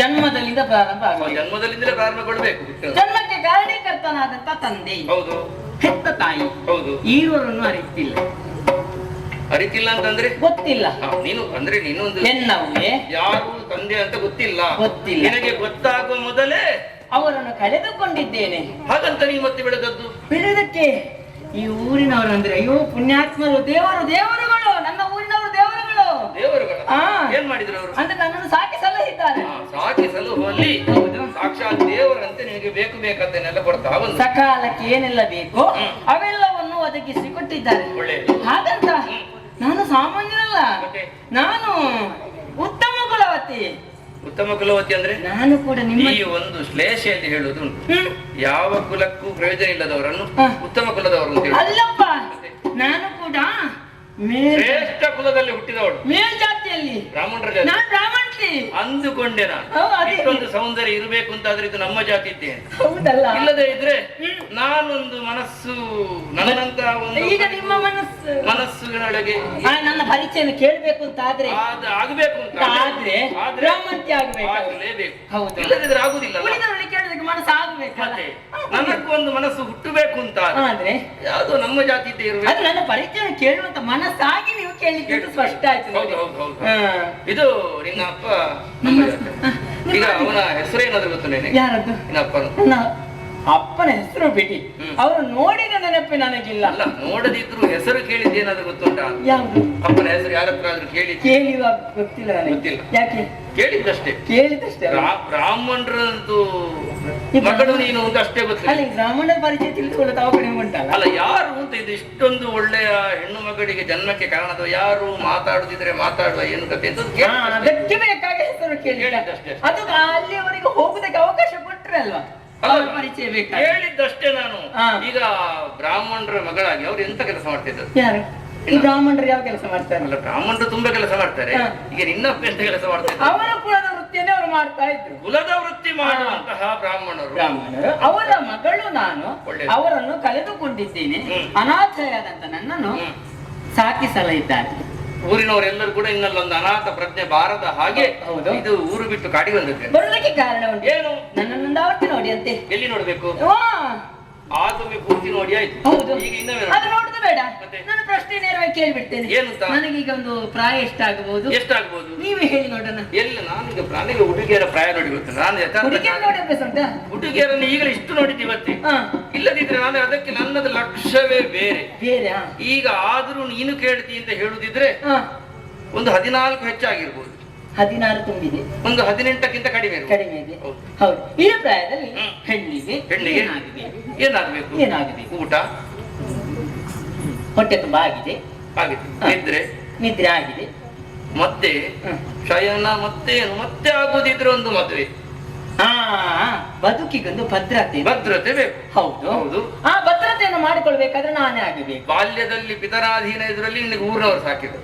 ಜನ್ಮದಲ್ಲಿಂದ ಪ್ರಾರಂಭ ಆಗುವುದು. ಜನ್ಮದಲ್ಲಿಂದಲೇ ಪ್ರಾರಂಭಗೊಳ್ಬೇಕು. ಜನ್ಮಕ್ಕೆ ಕಾರಣೀಕರ್ತನಾದಂತ ತಂದೆ, ಹೌದು ಹೆತ್ತ ತಾಯಿ, ಹೌದು. ಈರುವರನ್ನು ಅರಿತಿಲ್ಲ, ಅರಿತಿಲ್ಲ ಅಂತಂದ್ರೆ ಗೊತ್ತಿಲ್ಲ. ನೀನು ಅಂದ್ರೆ ನೀನೊಂದು ಎನ್ನವೇ ಯಾರು ತಂದೆ ಅಂತ ಗೊತ್ತಿಲ್ಲ. ಗೊತ್ತಿಲ್ಲ. ನಿನಗೆ ಗೊತ್ತಾಗುವ ಮೊದಲೇ ಅವರನ್ನು ಕಳೆದುಕೊಂಡಿದ್ದೇನೆ. ಹಾಗಂತ ನೀನು ಮತ್ತೆ ಬೆಳೆದದ್ದು. ಬೆಳೆದಕ್ಕೆ ಈ ಊರಿನವರು ಅಂದ್ರೆ ಅಯ್ಯೋ ಪುಣ್ಯಾತ್ಮರು, ದೇವರುಗಳು, ನನ್ನ ಊರಿನವರು ದೇವರುಗಳು. ದೇವರುಗಳ ಆ. ಏನ್ ಮಾಡಿದ್ರು ಅವರು? ಅಂದ್ರೆ ನನ್ನನ್ನು ಸಾಕಿ ಸಲಹಿದ್ದಾರೆ. ಸಾಕಿ ಸಲಹುವಲ್ಲಿ ಹೌದು. ಸಾಕ್ಷಾತ್ ದೇವರಂತೆ ನಿನಗೆ ಬೇಕಾದ್ದನ್ನೆಲ್ಲ ಕೊಡ್ತಾ ಬಂದು ಸಕಾಲಕ್ಕೆ ಏನೆಲ್ಲ ಬೇಕು ಅವೆಲ್ಲವನ್ನು ಒದಗಿಸಿ ಕೊಟ್ಟಿದ್ದಾರೆ. ಒಳ್ಳೆಯದು. ಹಾಗಂತ ನಾನು ಸಾಮಾನ್ಯನಲ್ಲ, ಮತ್ತೆ? ನಾನು ಉತ್ತಮ ಕುಲವತಿ. ಉತ್ತಮ ಕುಲವತಿ ಅಂದ್ರೆ ನಾನು ಕೂಡ ನಿಮ್ಮ ಈ ಒಂದು ಶ್ಲೇಷೆಯಲ್ಲಿ ಹೇಳುವುದು ಉಂಟು. ಹ್ಮ್. ಯಾವ ಕುಲಕ್ಕೂ ಪ್ರಯೋಜನ ಇಲ್ಲದವರನ್ನು ಹ. ಉತ್ತಮ ಕುಲದವರು ಅಂತ ಹೇಳುದು. ಅಲ್ಲಪ್ಪ, ನಾನು ಕೂಡ ಶ್ರೇಷ್ಠ ಕುಲದಲ್ಲಿ ಹುಟ್ಟಿದವಳು, ಮೇಲ್ಜಾತಿಯಲ್ಲಿ. ಬ್ರಾಹ್ಮಣರ ಜಾತಿ ನಾನು ಬ್ರಾಹ್ಮಣತಿ ಅಂದುಕೊಂಡೆ ನಾನು. ಅದೇ. ಇಷ್ಟೊಂದು ಸೌಂದರ್ಯ ಇರಬೇಕು ಅಂತಾದ್ರೆ ಇದು ನಮ್ಮ ಜಾತಿ ಇದ್ದೆ ಅಂತ. ಹೌದಲ್ಲ? ಇಲ್ಲದೆ ಇದ್ರೆ ನಾನೊಂದು ಮನಸ್ಸು ನನ್ನಂತ ಒಂದು ಈಗ ನಿಮ್ಮ ಮನಸ್ಸುಗಳೊಳಗೆ ನನ್ನ ಪರಿಚಯನ ಕೇಳ್ಬೇಕು ಅಂತ ಆದ್ರೆ ಆಗಬೇಕು ಅಂತ ಆದ್ರೆ ಬ್ರಾಹ್ಮಣತಿ ಆಗ್ಬೇಕು. ಆಗಲೇಬೇಕು. ಹೌದು. ಇಲ್ಲದಿದ್ರೆ ಆಗುದಿಲ್ಲ. ಉಳಿದವರಿಗೆ ಕೇಳೋದಕ್ಕೆ ಮನಸ್ಸು ಆಗ್ಬೇಕಲ್ಲ. ಮತ್ತೆ ನನಗೂ ಒಂದು ಮನಸ್ಸು ಹುಟ್ಟಬೇಕು ಅಂತ ಆದ್ರೆ ಯಾವ್ದೋ ನಮ್ಮ ಜಾತಿ ಇದ್ದೇ ಇರಬೇಕು. ಅದು ನನ್ನ ಪರಿಚಯ ಕೇಳುವಂತ ಮನಸ್ಸಾಗಿ ನೀವು ಕೇಳಿದ್ದು ಸ್ಪಷ್ಟ ಆಯ್ತು ನೋಡಿ. ಹೌದು ಹೌದು ಹೌದು. ಹಾ. ಇದು ನಿನ್ನ ಅಪ್ಪ ನಮ್ಮ ಜಾತಿ. ಈಗ ಅವನ ಹೆಸರು ಏನಾದ್ರು ಗೊತ್ತು ನಿನಗೆ? ಯಾರದ್ದು? ನಿನ್ನ ಅಪ್ಪನು. ನನ್ನ ಅಪ್ಪನ ಹೆಸರು ಬಿಡಿ, ಅವರು ನೋಡಿದ ನೆನಪು ನನಗಿಲ್ಲ. ಅಲ್ಲ, ನೋಡದಿದ್ರು ಹೆಸರು ಕೇಳಿದ್ದು ಏನಾದ್ರು ಗೊತ್ತುಂಟಾ? ಯಾವುದು? ಅಪ್ಪನ ಹೆಸರು ಯಾರ ಹತ್ರ ಆದ್ರೂ ಕೇಳಿವ ಗೊತ್ತಿಲ್ಲ ನನಗೆ. ಗೊತ್ತಿಲ್ಲ. ಯಾಕೆ? ಕೇಳಿದ್ದಷ್ಟೇ. ಕೇಳಿದಷ್ಟೇ. ಬ್ರಾಹ್ಮಣರದ್ದು ಮಗಳು ನೀನು ಅಂತ ಅಷ್ಟೇ ಗೊತ್ತಿಲ್ಲ. ಅಲ್ಲಿ ಬ್ರಾಹ್ಮಣರ ಪರಿಚಯ ತಿಳಿದುಕೊಳ್ಳೋ ಅವಕಾಶ ಉಂಟಲ್ಲ. ಅಲ್ಲ, ಯಾರು ಅಂತ ಇದು ಇಷ್ಟೊಂದು ಒಳ್ಳೆಯ ಹೆಣ್ಣು ಮಗಳಿಗೆ ಜನ್ಮಕ್ಕೆ ಕಾರಣದ ಯಾರು ಮಾತಾಡುದಿದ್ರೆ ಮಾತಾಡುವ ಏನು ಕತೆ ಅಂತ ಅದಕ್ಕೆ ಬೇಕಾಗಿ ಹೆಸರು ಕೇಳಿದ್ದಷ್ಟೇ. ಅದು ಅಲ್ಲಿವರೆಗೆ ಹೋಗುದಕ್ಕೆ ಅವಕಾಶ ಕೊಟ್ರೆ ಅಲ್ವಾ ಅವ್ರ ಪರಿಚಯ ಬೇಕಾಗಿ. ಹೇಳಿದ್ದಷ್ಟೇ ನಾನು. ಹಾ. ಈಗ ಬ್ರಾಹ್ಮಣರ ಮಗಳಾಗಿ ಅವ್ರು ಎಂತ ಕೆಲಸ ಮಾಡ್ತಿದ್ರು? ಯಾರು ಈ ಬ್ರಾಹ್ಮಣರು ಯಾವ ಕೆಲಸ ಮಾಡ್ತಾರೆ? ಅಲ್ಲ, ಬ್ರಾಹ್ಮಣರು ತುಂಬಾ ಕೆಲಸ ಮಾಡ್ತಾರೆ. ಹಾ. ಈಗ ನಿನ್ನಪ್ಪ ಎಂತ ಕೆಲಸ ಮಾಡ್ತಾರೆ? ಅವರ ಕುಲದ ವೃತ್ತಿಯನ್ನೇ ಅವರು ಮಾಡ್ತಾ ಇದ್ರು. ಕುಲದ ವೃತ್ತಿ ಮಾಡುವಂತಹ ಬ್ರಾಹ್ಮಣರು. ಅವರ ಮಗಳು ನಾನು. ಒಳ್ಳೆಯದು. ಅವರನ್ನು ಕಳೆದುಕೊಂಡಿದ್ದೇನೆ. ಹ್ಮ್. ಅನಾಥಯಾದಂತ ನನ್ನನ್ನು ಸಾಕಿ ಸಲಹಿದ್ದಾರೆ. ಊರಿನವರೆಲ್ಲರೂ ಕೂಡ ಇನ್ನಲ್ಲೊಂದು ಅನಾಥ ಪ್ರಜ್ಞೆ ಬಾರದ ಹಾಗೆ ಹೌದು. ಇದು ಊರು ಬಿಟ್ಟು ಕಾಡಿ ಬಂದಿದ್ದೇನೆ. ಬರುವುದಕ್ಕೆ ಕಾರಣ ಉಂಟು. ಏನು? ನನ್ನನ್ನು ಆವರ್ತಿ ನೋಡಿ ಅಂತೆ. ಎಲ್ಲಿ ನೋಡ್ಬೇಕು? ವಾ, ಆಗೊಮ್ಮೆ ಪೂರ್ತಿ ನೋಡಿ ಆಯ್ತು. ಹೌದು. ಈಗ ಇನ್ನವೇ ಅದು ನೋಡುದು ಬೇಡ. ಮತ್ತೆ? ನಾನು ಪ್ರಶ್ನೆ ನೇರವಾಗಿ ಕೇಳಿಬಿಡ್ತೇನೆ. ಏನಂತ? ನನಗೀಗ ಒಂದು ಪ್ರಾಯ ಎಷ್ಟಾಗಬಹುದು? ಎಷ್ಟಾಗ್ಬೋದು? ನೀವೇ ಹೇಳಿ ನೋಡೋಣ. ಎಲ್ಲ ನಾನೀಗ ಪ್ರಾಣಿಗೆ ಹುಡುಗಿಯರ ಪ್ರಾಯ ನೋಡಿ ಗೊತ್ತಿಲ್ಲ. ನಾನು ಹುಡುಗಿಯನ್ನು ನೋಡಿ ಅಭ್ಯಾಸ ಉಂಟಾ? ಹುಡುಗಿಯರನ್ನು ಈಗಲೇ ಇಷ್ಟು ನೋಡಿದ್ದೀವತ್ತೆ. ಹಾ. ಇಲ್ಲದಿದ್ರೆ ನಾನು ಅದಕ್ಕೆ ನನ್ನದು ಲಕ್ಷ್ಯವೇ ಬೇರೆ. ಬೇರೆ. ಈಗ ಆದ್ರೂ ನೀನು ಕೇಳ್ತಿ ಅಂತ ಹೇಳುದಿದ್ರೆ ಒಂದು 14 ಹೆಚ್ಚಾಗಿರ್ಬೋದು, 16 ತುಂಬಿದೆ, ಒಂದು 18ಕ್ಕಿಂತ ಕಡಿಮೆ ಇರ್ಬೋದು. ಕಡಿಮೆ ಇದೆ. ಹೌದು. ಹೌದು. ಈ ಪ್ರಾಯದಲ್ಲಿ ಹೆಣ್ಣಿಗೆ ಏನಾಗಬೇಕು? ಏನಾಗಬೇಕು? ಊಟ ಹೊಟ್ಟೆ ತುಂಬಾ ಆಗಿದೆ, ಆಗಿದೆ. ನಿದ್ರೆ ಆಗಿದೆ, ಮತ್ತೆ ಶಯನ, ಮತ್ತೆ ಆಗುದಿದ್ರೆ ಒಂದು ಮದುವೆ. ಬದುಕಿಗೊಂದು ಭದ್ರತೆ ಬೇಕು. ಹೌದು ಹೌದು. ಆ ಭದ್ರತೆಯನ್ನು ಮಾಡಿಕೊಳ್ಬೇಕಾದ್ರೆ ನಾನೇ ಆಗಬೇಕು. ಬಾಲ್ಯದಲ್ಲಿ ಪಿತರಾಧೀನ ಇದರಲ್ಲಿ ನಿನಗೆ ಊರಿನವರು ಸಾಕಿದ್ರು.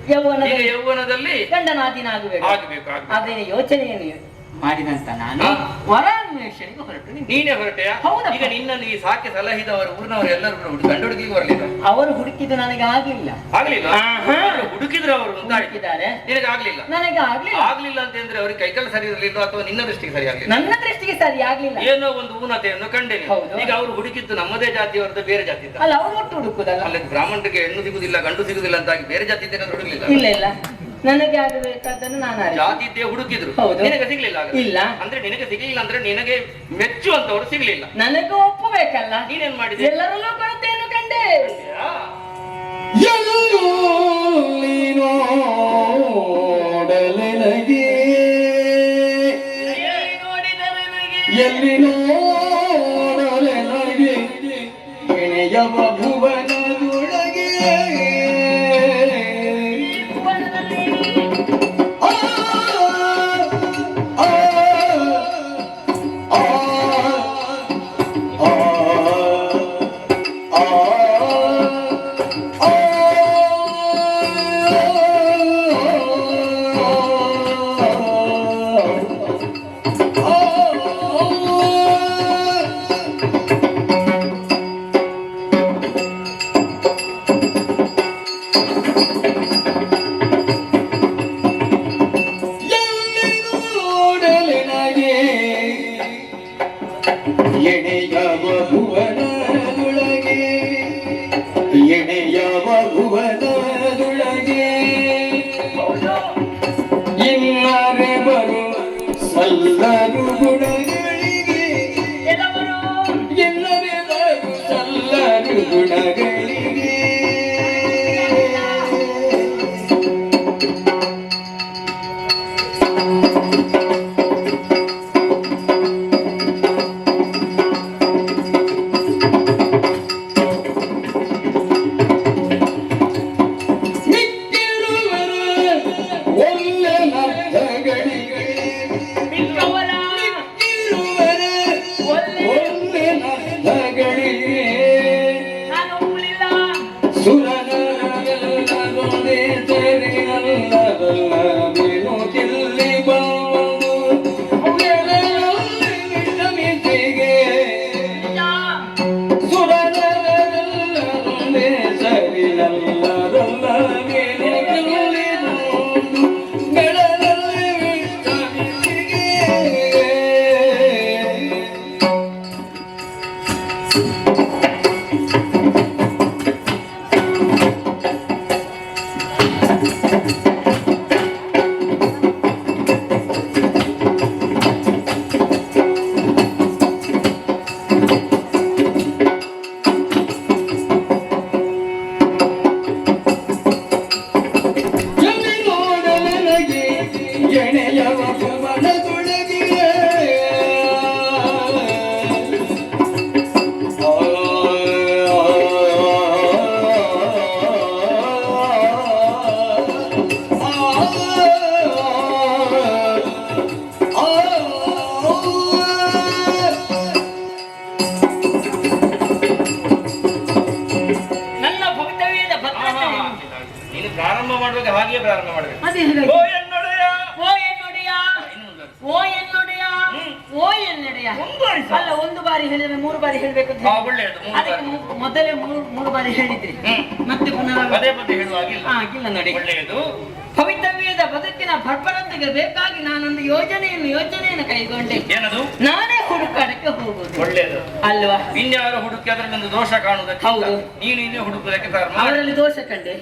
ಈಗ ಯೌವನದಲ್ಲಿ ಗಂಡನಾಧೀನ ಆಗಬೇಕು. ಅದೇ ಯೋಚನೆಯನ್ನು ಮಾಡಿದಂತ ನಾನು ವರ ಅನ್ವೇಷಣೆಗೆ ಹೊರಟು. ನೀನೇ ಹೊರಟೆಯ? ಈಗ ನಿನ್ನನ್ನು ಈ ಸಾಕಿ ಸಲಹಿದವರು ಊರಿನವರು ಎಲ್ಲರೂ ಗಂಡು ಹುಡುಗಿಗೆ ಬರಲಿಲ್ಲ. ಅವರು ಹುಡುಕಿದ್ದು ನನಗೆ ಆಗ್ಲಿಲ್ಲ. ಹುಡುಕಿದ್ರು ಅವರು ಹುಡುಕಿದ್ದಾರೆ, ನಿನಗೆ ಆಗ್ಲಿಲ್ಲ. ನನಗೆ ಆಗ್ಲಿಲ್ಲ ಅಂತಂದ್ರೆ ಅವ್ರಿಗೆ ಕೈಕಾಲು ಸರಿ ಇರಲಿಲ್ಲ ಅಥವಾ ನಿನ್ನ ದೃಷ್ಟಿಗೆ ಸರಿ ಆಗ್ಲಿಲ್ಲ? ನನ್ನ ದೃಷ್ಟಿಗೆ ಸರಿ ಆಗ್ಲಿಲ್ಲ. ಏನೋ ಒಂದು ಊನತೆಯನ್ನು ಕಂಡೇನೆ. ಈಗ ಅವರು ಹುಡುಕಿದ್ದು ನಮ್ಮದೇ ಜಾತಿಯವರದ ಬೇರೆ ಜಾತಿ ಅಲ್ಲ, ಅವ್ರು ಒಟ್ಟು ಹುಡುಕುದಲ್ಲ. ಅಲ್ಲಿ ಬ್ರಾಹ್ಮಣರಿಗೆ ಹೆಣ್ಣು ಸಿಗುದಿಲ್ಲ ಗಂಡು ಸಿಗುದಿಲ್ಲ ಅಂತಾಗಿ ಬೇರೆ ಜಾತಿ ಹುಡುಗಲಿಲ್ಲ. ಇಲ್ಲ ಇಲ್ಲ, ನನಗೆ ಆಗಬೇಕಾದನ್ನು ನಾನು ಆರಿಸಿ. ಜಾತಿ ಇದ್ದೇ ಹುಡುಕಿದ್ರು ಹೌದು. ನಿನಗೆ ಸಿಗ್ಲಿಲ್ಲ ಆಗ. ಇಲ್ಲ. ಅಂದ್ರೆ ನಿನಗೆ ಸಿಗ್ಲಿಲ್ಲ ಅಂದ್ರೆ ನಿನಗೆ ಮೆಚ್ಚುವಂತವ್ರು ಸಿಗ್ಲಿಲ್ಲ. ನನಗೂ ಒಪ್ಪಬೇಕಲ್ಲ. ನೀನೇನ್ ಮಾಡಿದೆ? ಎಲ್ಲರಲ್ಲೂ ಕೊರತೆಯನ್ನು ಕಂಡೆ. ಎಲ್ಲಿ ನೋಡಲೆ ನಗೆ ಎಣೆಯವ ಭುವನದೊಳಗೆ ಎಣೆಯವ ಭುವನದೊಳಗೆ ಎಣೆಯವ ಭುವನದೊಳಗೆ ಇನ್ನರೆ ಬರು ಸಲ್ಲರು ಗುಣಗಳಿಗೆ ಎಲ್ಲರೆ ಬರು ಸಲ್ಲರು ಗುಣಗಳಿಗೆ ಪ್ರಾರಂಭ ಮಾಡುವಾಗ ಹಾಗೆ ಪ್ರಾರಂಭ ಮಾಡಬೇಕು. ಓ ಎನ್ನೊಡೆಯ, ಓ ಎನ್ನೊಡೆಯ, ಓ ಎನ್ನೊಡೆಯ, ಓ ಎನ್ನೊಡೆಯ. ಅಲ್ಲ, ಒಂದು ಬಾರಿ ಹೇಳಿದ್ರೆ 3 ಬಾರಿ ಹೇಳ್ಬೇಕಂತ. ಒಳ್ಳೆಯದು. ಅದಕ್ಕೆ ಮೊದಲೇ ಮೂರು ಬಾರಿ ಹೇಳಿದ್ರಿ, ಮತ್ತೆ ಪುನಃ ಪದೇ ಪದೇ ಹೇಳುವಾಗಿಲ್ಲ. ಆಗಿಲ್ಲ ನೋಡಿ. ಒಳ್ಳೆಯದು. ಭವಿತವ್ಯದ ಬದುಕಿನ ಭರ್ಪರತೆಗೆ ಬೇಕಾಗಿ ನಾನೊಂದು ಯೋಜನೆಯನ್ನು ಕೈಗೊಂಡೆ. ಏನದು? ನಾನೇ ಹುಡುಕಾಡಕ್ಕೆ ಹೋಗುದು. ಒಳ್ಳೆಯದು ಅಲ್ವಾ? ಇನ್ಯಾರು ಹುಡುಕಿ ಅದರಲ್ಲಿ ದೋಷ ಕಾಣುವುದಕ್ಕೆ ಹೌದು. ನೀನು ಇನ್ನೇ ಹುಡುಕುವುದಕ್ಕೆ ಪ್ರಾರಂಭ. ಅವರಲ್ಲಿ ದೋಷ ಕಂಡೆ,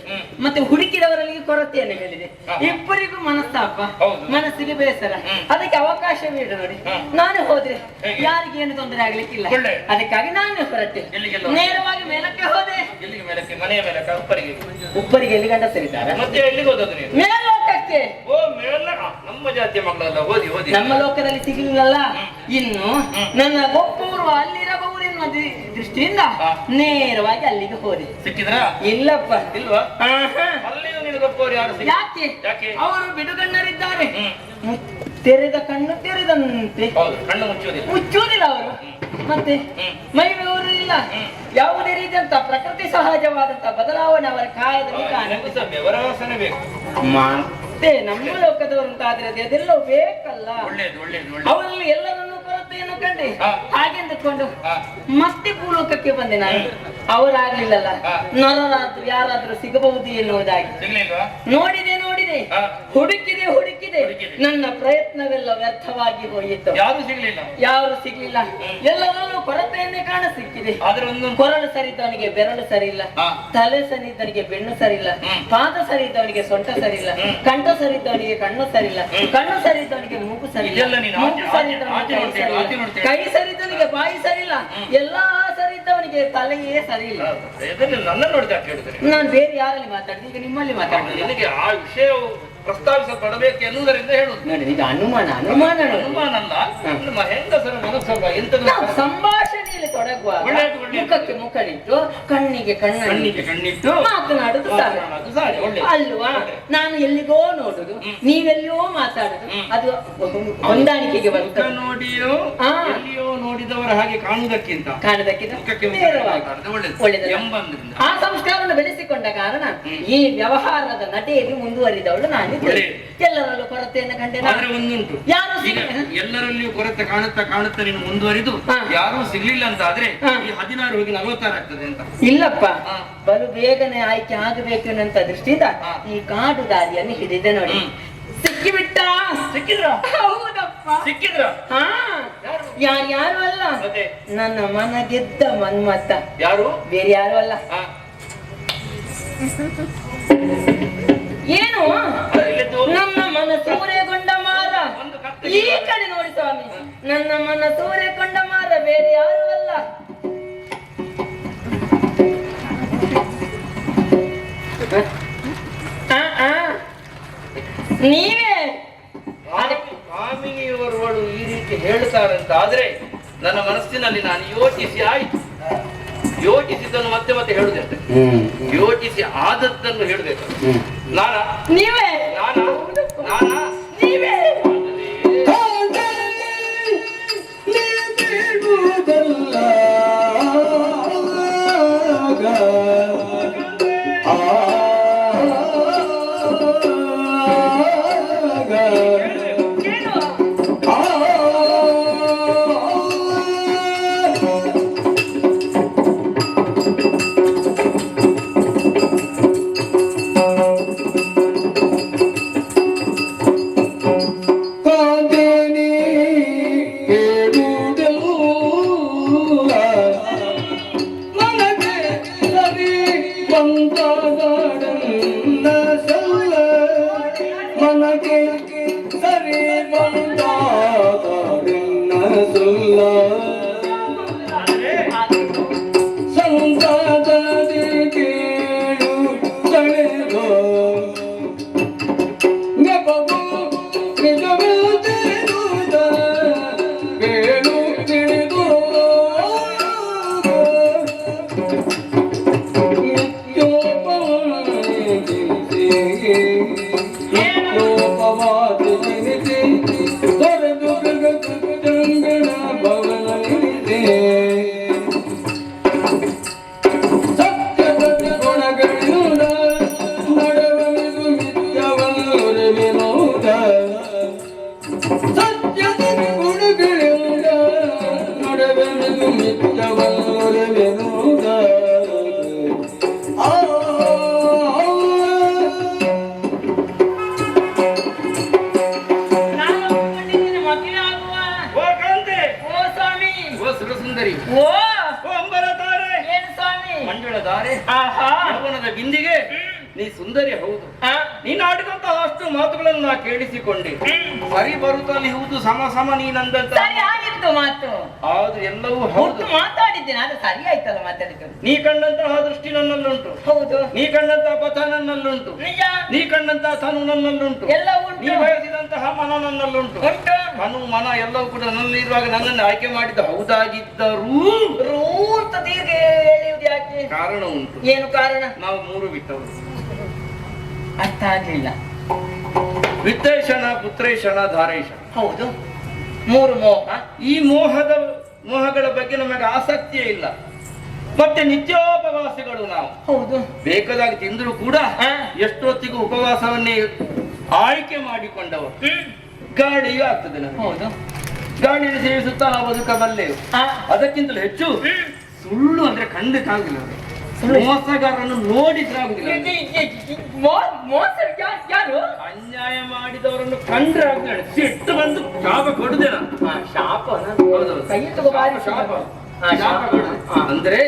ಮತ್ತೆ ಹುಡುಕಿದವರಲ್ಲಿ ಕೊರತೆಯನ್ನು ಹೇಳಿದೆ. ಇಬ್ಬರಿಗೂ ಮನಸ್ತಾಪ, ಮನಸ್ಸಿಗೆ ಬೇಸರ. ಅದಕ್ಕೆ ಅವಕಾಶ ಬೇಡ ನೋಡಿ. ನಾನು ಹೋದ್ರೆ ಯಾರಿಗೇನು ತೊಂದರೆ ಆಗ್ಲಿಕ್ಕಿಲ್ಲ. ಅದಕ್ಕಾಗಿ ನಾನೇ ಹೊರಟೆ. ನೇರವಾಗಿ ಮೇಲಕ್ಕೆ ಹೋದೆ. ಎಲ್ಲಿಗೆ ಮೇಲಕ್ಕೆ? ಮನೆಯ ಮೇಲಕ್ಕ? ಉಪ್ಪರಿಗೆ? ಉಪ್ಪರಿಗೆ ಎಲ್ಲಿ ಗಂಡಸರಿದ್ದಾರೆ? ಮತ್ತೆ ಎಲ್ಲಿಗೆ ಹೋದದ್ದು ನೀನು? ಮೇಲೋಕಕ್ಕೆ. ಓ ಮೇಲ, ನಮ್ಮ ಜಾತಿಯ ಮಕ್ಕಳಲ್ಲ. ಓದಿ ಓದಿ. ನಮ್ಮ ಲೋಕದಲ್ಲಿ ಸಿಗಲಿಲ್ಲಲ್ಲ. ಇನ್ನು ನನ್ನ ಗೊಪ್ಪೂರ್ವ ಅಲ್ಲಿರಬಹುದೆನ್ನುವ ದೃಷ್ಟಿಯಿಂದ ನೇರವಾಗಿ ಅಲ್ಲಿಗೆ ಹೋದೆ. ಸಿಕ್ಕಿದ್ರ? ಇಲ್ಲಪ್ಪ. ಇಲ್ವಾ? ಅಲ್ಲಿಯೂ ನೀನು ಗೊಪ್ಪವರು ಯಾರು ಸಿಕ್ಕ? ಯಾಕೆ? ಅವರು ಬಿಡುಗಣ್ಣರಿದ್ದಾರೆ. ತೆರೆದ ಕಣ್ಣು ತೆರೆದಂತೆ. ಹೌದು, ಕಣ್ಣು ಮುಚ್ಚುವುದಿಲ್ಲ. ಮುಚ್ಚುವುದಿಲ್ಲ ಅವರು. ಮತ್ತೆ ಮೈ ಬೆವರು ಇಲ್ಲ. ಯಾವುದೇ ರೀತಿಯಂತ ಪ್ರಕೃತಿ ಸಹಜವಾದಂತ ಬದಲಾವಣೆ ಅವರ ಕಾಯದಲ್ಲಿ ಕಾಣುತ್ತೆ. ವ್ಯವಹಾರನೇ ಬೇಕು. ಮತ್ತೆ ನಮ್ಮ ಲೋಕದವರು ಅಂತ ಆದ್ರೆ ಅದೆಲ್ಲವೂ ಬೇಕಲ್ಲ. ಒಳ್ಳೇದು ಒಳ್ಳೇದು. ಅವರಲ್ಲಿ ಎಲ್ಲರನ್ನೂ ಕೊರತೆಯನ್ನು ಕಂಡೆ. ಹಾಗೆಂದುಕೊಂಡು ಮತ್ತೆ ಭೂಲೋಕಕ್ಕೆ ಬಂದೆ ನಾನು. ಅವರಾಗ್ಲಿಲ್ಲಲ್ಲ, ನರರಾದ್ರೂ ಯಾರಾದ್ರೂ ಸಿಗಬಹುದು ಎನ್ನುವುದಾಗಿ. ನೋಡಿದೆ ಹುಡುಕಿದೆ ಹುಡುಕಿದೆ. ನನ್ನ ಪ್ರಯತ್ನವೆಲ್ಲ ವ್ಯರ್ಥವಾಗಿ ಹೋಯಿತು. ಯಾರು ಸಿಗ್ಲಿಲ್ಲ, ಯಾರು ಸಿಗ್ಲಿಲ್ಲ. ಎಲ್ಲರಲ್ಲೂ ಕೊರತೆಯನ್ನೇ ಕಾಣ ಸಿಕ್ಕಿದೆ. ಆದ್ರೆ ಒಂದು ಕೊರಳು ಸರಿದವನಿಗೆ ಬೆರಳು ಸರಿ ಇಲ್ಲ, ತಲೆ ಸರಿದವನಿಗೆ ಬೆನ್ನು ಸರಿ ಇಲ್ಲ, ಪಾದ ಸರಿದವನಿಗೆ ಸೊಂಟ ಸರಿ ಇಲ್ಲ, ಕಂಠ ಸರಿದವನಿಗೆ ಕಣ್ಣು ಸರಿ ಇಲ್ಲ, ಕಣ್ಣು ಸರಿದವನಿಗೆ ಮೂಗು ಸರಿ ಇಲ್ಲ, ಮೂಗು ಸರಿದವನಿಗೆ ಕೈ ಸರಿದವನಿಗೆ ಬಾಯಿ ಸರಿ ಇಲ್ಲ, ಎಲ್ಲಾ ಸರಿದವನಿಗೆ ತಲೆಯೇ ಸರಿ ಇಲ್ಲ. ನನ್ನ ನೋಡಿದ ಕೇಳಿದ್ರೆ ನಾನು ಬೇರೆ ಯಾರಲ್ಲಿ ಮಾತಾಡಿದೆ, ಈಗ ನಿಮ್ಮಲ್ಲಿ ಮಾತಾಡಿದೆ. ನಿನಗೆ ಆ ವಿಷಯವು ಪ್ರಸ್ತಾವಿಸಲ್ಪಡಬೇಕು ಎನ್ನುವುದರಿಂದ ಹೇಳುದು. ನೋಡಿ, ಈಗ ಅನುಮಾನ ಅನುಮಾನ ಅನುಮಾನ ಅಲ್ಲ, ನಮ್ಮ ಹೆಂಗಸರ ಮನಸ್ಸಲ್ವ ಎಂತ ಸಂಭಾಷಣೆಯಲ್ಲಿ ತೊಡಗುವಾಗ ಮುಖಕ್ಕೆ ಮುಖನಿಟ್ಟು ಕಣ್ಣಿಗೆ ಕಣ್ಣಿಟ್ಟು ಮಾತನಾಡುದು ಅಲ್ವಾ? ನಾನು ಎಲ್ಲಿಗೋ ನೋಡುದು, ನೀವೆಲ್ಲಿಯೋ ಮಾತಾಡುದು, ಅದು ಹೊಂದಾಣಿಕೆಗೆ ಬರ್ತದೆ. ನೋಡಿಯೋ ಎಲ್ಲಿಯೋ ನೋಡಿದವರ ಹಾಗೆ ಕಾಣುವುದಕ್ಕಿಂತ ಆ ಸಂಸ್ಕಾರವನ್ನು ಬೆಳೆಸಿಕೊಂಡ ಕಾರಣ ಈ ವ್ಯವಹಾರದ ನಟೆಯಲ್ಲಿ ಮುಂದುವರಿದವಳು ನಾನು. ಎಲ್ಲರಲ್ಲೂ ಕೊರತೆಯನ್ನು ಕಂಡೆ. ಒಂದುಂಟು, ಎಲ್ಲರಲ್ಲಿಯೂ ಕೊರತೆ ಕಾಣುತ್ತಾ ನೀನು ಮುಂದುವರಿದು ಯಾರೂ ಸಿಗ್ಲಿಲ್ಲ ಅಂತ ಆದ್ರೆ ಈ 16 ಹೋಗಿ 46 ಆಗ್ತದೆ ಅಂತ. ಇಲ್ಲಪ್ಪ, ಬಲು ಬೇಗನೆ ಆಯ್ಕೆ ಆಗಬೇಕು ಅನ್ನುವಂತ ದೃಷ್ಟಿಯಿಂದ ಈ ಕಾಡು ದಾರಿಯನ್ನು ಹಿಡಿದೆ ನೋಡಿ. ಸಿಕ್ಕಿಬಿಟ್ಟ. ಸಿಕ್ಕಿದ್ರ? ಹೌದಪ್ಪ, ಸಿಕ್ಕಿದ್ರ? ಯಾರು ಅಲ್ಲ, ನನ್ನ ಮನ ಗೆದ್ದ ಮನ್ಮತ್ತ. ಯಾರು? ಬೇರೆ ಯಾರು ಅಲ್ಲ. ಏನು? ನನ್ನ ಮನ ಸೂರೆಗೊಂಡ ಮಾರ. ಈ ಕಡೆ ನೋಡಿ ಸ್ವಾಮಿ, ನನ್ನ ಮನ ಸೂರೆಗೊಂಡ ಮಾರ ಬೇರೆ ಯಾರು ಅಲ್ಲ. ನೀವೇ. ಕಾಮಿನಿಯವರುಗಳು ಈ ರೀತಿ ಹೇಳ್ತಾರಂತ ಆದ್ರೆ ನನ್ನ ಮನಸ್ಸಿನಲ್ಲಿ ನಾನು ಯೋಚಿಸಿ ಆಯ್ತು. ಯೋಚಿಸಿದ್ದನ್ನು ಮತ್ತೆ ಮತ್ತೆ ಹೇಳುದಂತೆ, ಯೋಚಿಸಿ ಆದದ್ದನ್ನು ಹೇಳಬೇಕು. ನೀವೇ ನೀವೇ ಬಿಂದಿಗೆ ನೀ ಸುಂದರಿ ಹೌದು. ನೀನು ಆಡಿದಂತಹ ಅಷ್ಟು ಮಾತುಗಳನ್ನು ನಾ ಕೇಳಿಸಿಕೊಂಡೆ. ಸರಿ ಬರುತ್ತಲಿಹುದು ಸಮ ನೀನಂದಂತ ಮಾತು ಆದ್ರೂ ಎಲ್ಲವೂ ಹೌದು. ಮಾತಾಡಿದ್ದೇನೆ, ಅದು ಸರಿ ಆಯ್ತಲ್ಲ ಮಾತಾಡಿದ್ದು. ನೀ ಕಂಡಂತಹ ದೃಷ್ಟಿ ನನ್ನಲ್ಲುಂಟು. ಹೌದು. ನೀ ಕಂಡಂತಹ ಪಥ ನನ್ನಲ್ಲುಂಟು. ನೀ ಕಂಡಂತಹ ತನು ನನ್ನಲ್ಲುಂಟು. ನೀ ಬಯಸಿದಂತಹ ಮನ ನನ್ನಲ್ಲುಂಟು. ತನು ಮನ ಎಲ್ಲವೂ ಕೂಡ ನನ್ನಲ್ಲಿರುವಾಗ ನನ್ನನ್ನು ಆಯ್ಕೆ ಮಾಡಿದ ಹೌದಾಗಿದ್ದರೂ ಯಾಕೆ ಕಾರಣ ಉಂಟು. ಏನು ಕಾರಣ? ನಾವು 3 ಬಿಟ್ಟವರು. ಅರ್ಥ ಆಗ್ಲಿಲ್ಲ. ವಿತ್ತೇಶನ, ಪುತ್ರೇಶನ, ಧಾರೇಶನ. ಹೌದು, 3 ಮೋಹ. ಈ ಮೋಹಗಳ ಬಗ್ಗೆ ನಮಗೆ ಆಸಕ್ತಿಯೇ ಇಲ್ಲ. ಮತ್ತೆ ನಿತ್ಯೋಪವಾಸಿಗಳು ನಾವು. ಹೌದು. ಬೇಕಾದಾಗ ತಿಂದರೂ ಕೂಡ ಎಷ್ಟೊತ್ತಿಗೂ ಉಪವಾಸವನ್ನೇ ಆಯ್ಕೆ ಮಾಡಿಕೊಂಡವರು. ಗಾಳಿಯೂ ಆಗ್ತದೆ ನಮಗೆ. ಹೌದು. ಗಾಳಿಯನ್ನು ಸೇವಿಸುತ್ತಾ ನಾವು ಬದುಕಬಲ್ಲೆವು. ಅದಕ್ಕಿಂತಲೂ ಹೆಚ್ಚು ಸುಳ್ಳು ಅಂದ್ರೆ ಖಂಡಿತ ಆಗಿಲ್ಲ. ಮೋಸಗಾರನ್ನು ನೋಡಿದ್ರೆ ಆಗುದಿಲ್ಲ. ಮೋಸ ಯಾರು? ಅನ್ಯಾಯ ಮಾಡಿದವರನ್ನು ಕಂಡ್ರೆ ಆಗುದಿಲ್ಲ. ಸಿಟ್ಟು ಬಂದು ಶಾಪ ಕೊಡುದೇನ? ಶಾಪ ಹೌದೌದು. ಕೈ ತಗೋ ಬಾರಿ ಶಾಪ ಅಂದ್ರೆ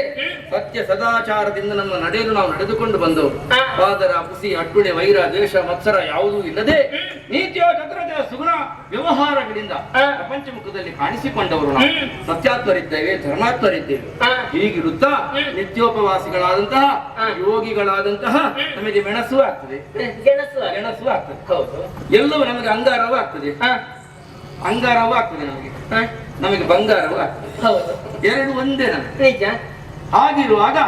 ಸತ್ಯ ಸದಾಚಾರದಿಂದ ನಮ್ಮ ನಡೆಯಲು ನಾವು ನಡೆದುಕೊಂಡು ಬಂದವರು. ಪಾದರ ಪುಸಿ ಅಡ್ಡುಣೆ ವೈರ ದ್ವೇಷ ಮತ್ಸರ ಯಾವುದೂ ಇಲ್ಲದೆ ನೀತಿಯ ಚತುರತೆ ಸುಗುಣ ವ್ಯವಹಾರಗಳಿಂದ ಪ್ರಪಂಚ ಮುಖದಲ್ಲಿ ಕಾಣಿಸಿಕೊಂಡವರು ನಾವು. ಸತ್ಯಾತ್ಮರಿದ್ದೇವೆ, ಧರ್ಮಾತ್ಮರಿದ್ದೇವೆ. ಹೀಗಿರುತ್ತಾ ನಿತ್ಯೋಪವಾಸಿಗಳಾದಂತಹ ಯೋಗಿಗಳಾದಂತಹ ನಮಗೆ ಮೆಣಸು ಆಗ್ತದೆ, ಗೆಣಸು ಆಗ್ತದೆ. ಹೌದು, ಎಲ್ಲವೂ ನಮಗೆ ಅಂಗಾರವೂ ಆಗ್ತದೆ, ಅಂಗಾರವೂ ಆಗ್ತದೆ, ನಮಗೆ ಬಂಗಾರವೂ ಆಗ್ತದೆ. ಹೌದು, ಎರಡು ಒಂದೇ ನಮಗೆ. ನಿಜ. ಹಾಗಿರುವಾಗ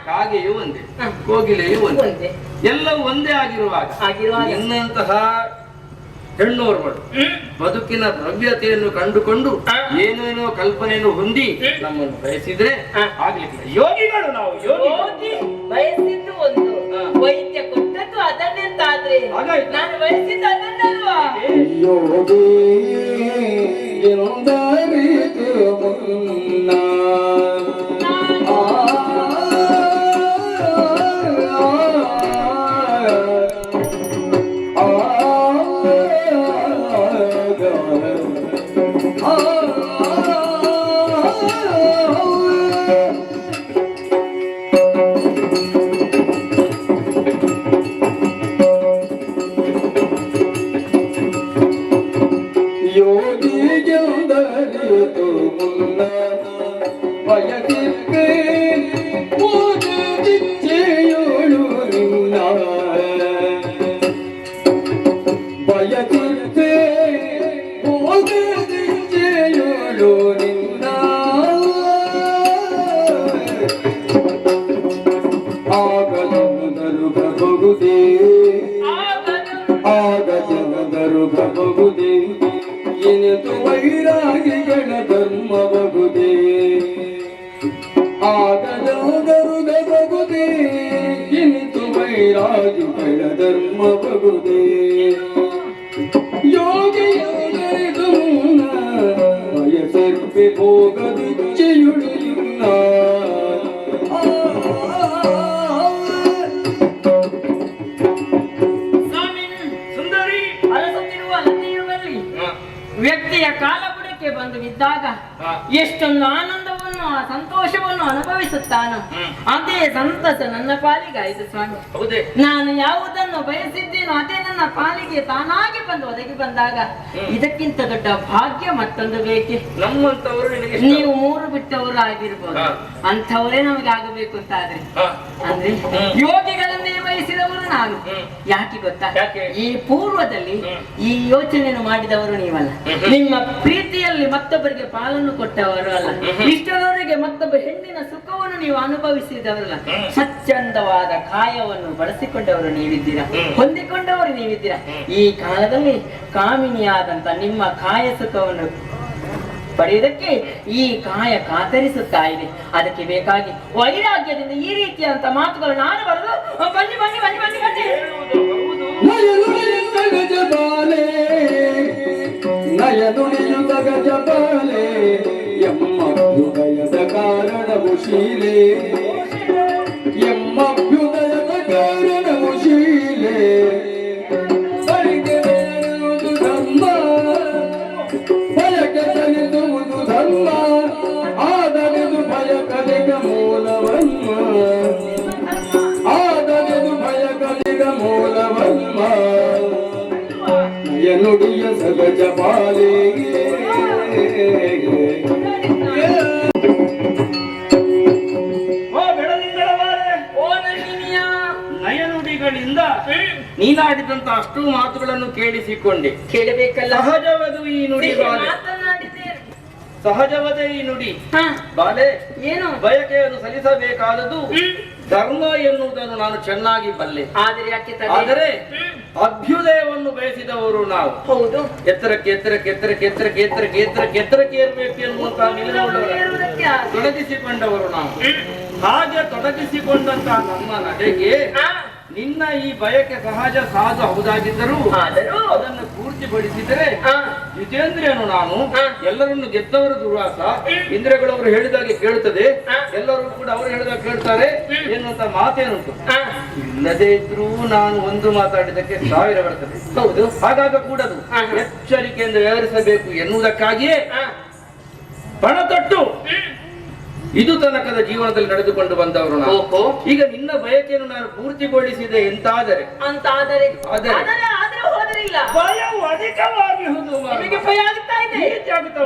ಕಾಗೆಯೂ ಒಂದೇ, ಕೋಗಿಲೆಯೂ ಒಂದೇ, ಎಲ್ಲವೂ ಒಂದೇ ಆಗಿರುವಾಗ ಎನ್ನಂತಹ ಹೆಣ್ಣೋರ್ಗಳು ಬದುಕಿನ ಭವ್ಯತೆಯನ್ನು ಕಂಡುಕೊಂಡು ಏನೇನೋ ಕಲ್ಪನೆಯನ್ನು ಹೊಂದಿ ನಮ್ಮನ್ನು ಬಯಸಿದ್ರೆ ಆಗ್ಲಿಕ್ಕಿಲ್ಲ. ಯೋಗಿಗಳು ನಾವು, ಯೋಗಿ ಬಯಸಿದ್ದು ಒಂದು, ವೈದ್ಯ ಕೊಟ್ಟದ್ದು ಅದನ್ನೆಂತಾದ್ರೆ ನಾನು ಬಯಸಿದ್ದು ಅದನ್ನಲ್ವಾ? ಯೋಗಿ ಎಂದರಿತು ಮುನ್ನ ವೈರಾಗಿಗಳ ಧರ್ಮ ಬಗುದೇ ಆಗದರುಗ ಬಗುದೇ ಇನಿತು ವೈರಾಗಿಗಳ ಧರ್ಮ ಬಗುದೇ ಯೋಗಿಯರಿದು ವಯಸ್ಸರ್ಪಿ ಹೋಗದಿಚ್ಚೆಯುಳು ವ್ಯಕ್ತಿಯ ಕಾಲಬುಡಕ್ಕೆ ಬಂದು ಬಿದ್ದಾಗ ಎಷ್ಟೊಂದು ಆನಂದವನ್ನು ಸಂತೋಷವನ್ನು ಅನುಭವಿಸುತ್ತಾನೋ ಅದೇ ಸಂತಸ ನನ್ನ ಪಾಲಿಗಾಯಿತು ಸ್ವಾಮಿ. ನಾನು ಯಾವುದನ್ನು ಬಯಸಿದ್ದೇನೋ ಅದೇ ನನ್ನ ಪಾಲಿಗೆ ತಾನಾಗಿ ಬಂದು ಒದಗಿ ಬಂದಾಗ ಇದಕ್ಕಿಂತ ದೊಡ್ಡ ಭಾಗ್ಯ ಮತ್ತೊಂದು ಬೇಕೆ? ನಮ್ಮಂತವರು ನೀವು ಮೂರು ಬಿಟ್ಟವರು ಆಗಿರ್ಬೋದು, ಅಂಥವರೇ ನಮಗೆ ಆಗಬೇಕು ಅಂತ ಆದ್ರೆ ಅಂದ್ರೆ ಯೋಗಿಗಳನ್ನೇ ಬಯಸಿದವರು ನಾನು. ಯಾಕೆ ಗೊತ್ತಾ? ಈ ಪೂರ್ವದಲ್ಲಿ ಈ ಯೋಚನೆಯನ್ನು ಮಾಡಿದವರು ನೀವಲ್ಲ, ನಿಮ್ಮ ಪ್ರೀತಿಯಲ್ಲಿ ಮತ್ತೊಬ್ಬರಿಗೆ ಪಾಲನ್ನು ಕೊಟ್ಟವರು ಅಲ್ಲ, ಇಷ್ಟರವರೆಗೆ ಮತ್ತೊಬ್ಬ ಹೆಣ್ಣಿನ ಸುಖವನ್ನು ನೀವು ಅನುಭವಿಸಿದವರಲ್ಲ, ಸ್ವಚ್ಛಂದವಾದ ಕಾಯವನ್ನು ಬಳಸಿಕೊಂಡವರು ನೀವಿದ್ದೀರಾ, ಹೊಂದಿಕೊಂಡವರು ನೀವಿದ್ದೀರಾ. ಈ ಕಾಲದಲ್ಲಿ ಕಾಮಿನಿಯಾದಂತ ನಿಮ್ಮ ಕಾಯ ಸುಖವನ್ನು ಪಡೆಯುವುದಕ್ಕೆ ಈ ಕಾಯ ಕಾತರಿಸುತ್ತಾ ಇದೆ. ಅದಕ್ಕೆ ಬೇಕಾಗಿ ವೈರಾಗ್ಯದಿಂದ ಈ ರೀತಿಯಂತ ಮಾತುಗಳು ನಾನು ಬರಲು ಬನ್ನಿ ಬನ್ನಿ ಬನ್ನಿ ಬನ್ನಿ ಬನ್ನಿ ನಯನುಡಿಯುತ ಗಜಪಾಲೆ ಎಮ್ಮಭ್ಯುದಯದ ಕಾರಣವು ಶೀಲೆ ಎಮ್ಮಭ್ಯುದಯದ ಕಾರಣವು ಶೀಲೆ ಪರಿಗೆರೆಯುವುದು ಧರ್ಮ ಭಯಕ್ಕೆ ತನಿಸುವುದು ಧರ್ಮ ಆದರಿದು ಭಯ ಕಲಿಗ ಮೂಲವನ್ನ ಆದರಿದು ಭಯ ಕಲಿಗ ಮೂಲವನ್ನ ನುಡಿಯ ಸಗಜ ಬಾಲಿಗೆ ನಯನುಡಿಗಳಿಂದ ನೀನಾಡಿದಂತ ಅಷ್ಟು ಮಾತುಗಳನ್ನು ಕೇಳಿಸಿಕೊಂಡೆ. ಕೇಳಬೇಕಲ್ಲ, ಸಹಜವದು ಈ ನುಡಿ ಬಾಲೆ, ಸಹಜವದೇ ಈ ನುಡಿ ಬಾಲೆ. ಏನು ಬಯಕೆಯನ್ನು ಸಲ್ಲಿಸಬೇಕಾದದು ಧರ್ಮ ಎನ್ನುವುದನ್ನು ನಾನು ಚೆನ್ನಾಗಿ ಬಲ್ಲೆ. ಆದರೆ ಅಭ್ಯುದಯವನ್ನು ಬಯಸಿದವರು ನಾವು. ಹೌದು, ಎತ್ತರಕ್ಕೆ ಎತ್ತರಕ್ಕೆ ಎತ್ತರಕ್ಕೆ ಎತ್ತರಕ್ಕೆ ಎತ್ತರಕ್ಕೆ ಎತ್ತರಕ್ಕೆ ಎತ್ತರಕ್ಕೆ ಏರ್ಬೇಕು ಎನ್ನುವಂತಹ ತೊಡಗಿಸಿಕೊಂಡವರು ನಾವು. ಹಾಗೆ ತೊಡಗಿಸಿಕೊಂಡಂತಹ ನಮ್ಮ ನಡೆಗೆ ನಿನ್ನ ಈ ಬಯಕೆ ಸಹಜ ಸಾಧು ಹೌದಾಗಿದ್ದರೂ ಆದರೂ ಅದನ್ನು ಪೂರ್ತಿಪಡಿಸಿದರೆ ಹಾ. ಜಿತೇಂದ್ರಿಯನು ನಾನು ಹಾ. ಎಲ್ಲರನ್ನು ಗೆದ್ದವರು ದುರ್ವಾಸ ಇಂದ್ರಿಯಗಳವರು ಹೇಳಿದಾಗೆ ಕೇಳುತ್ತದೆ ಹಾ. ಎಲ್ಲರೂ ಕೂಡ ಅವರು ಹೇಳಿದಾಗ ಕೇಳ್ತಾರೆ ಎನ್ನುವಂತ ಮಾತೇನುಂಟು. ಹಾ. ಇಲ್ಲದೆ ಇದ್ರೂ ನಾನು ಒಂದು ಮಾತಾಡಿದಕ್ಕೆ 1000 ಬರ್ತದೆ. ಹೌದು. ಹಾಗಾಗ ಕೂಡದು ಹಾ. ಎಚ್ಚರಿಕೆಯಿಂದ ವ್ಯವಹರಿಸಬೇಕು ಎನ್ನುವುದಕ್ಕಾಗಿಯೇ ಹಾ. ಪಣ ತೊಟ್ಟು ಇದು ತನಕದ ಜೀವನದಲ್ಲಿ ನಡೆದುಕೊಂಡು ಬಂದವರು ನಾವು. ಓಹೋ. ಈಗ ನಿನ್ನ ಬಯಕೆಯನ್ನು ನಾನು ಪೂರ್ತಿಗೊಳಿಸಿದೆ ಎಂತಾದರೆ ಅಂತಾದರೆ ಆದರೆ- ಆದ್ರೆ ಹೋದರೆ ಇಲ್ಲ ಭಯವು ಅಧಿಕವಾಗಿ ಹೋದು ನಿಮಗೆ ಭಯ ಆಗ್ತಾ ಇದೆ.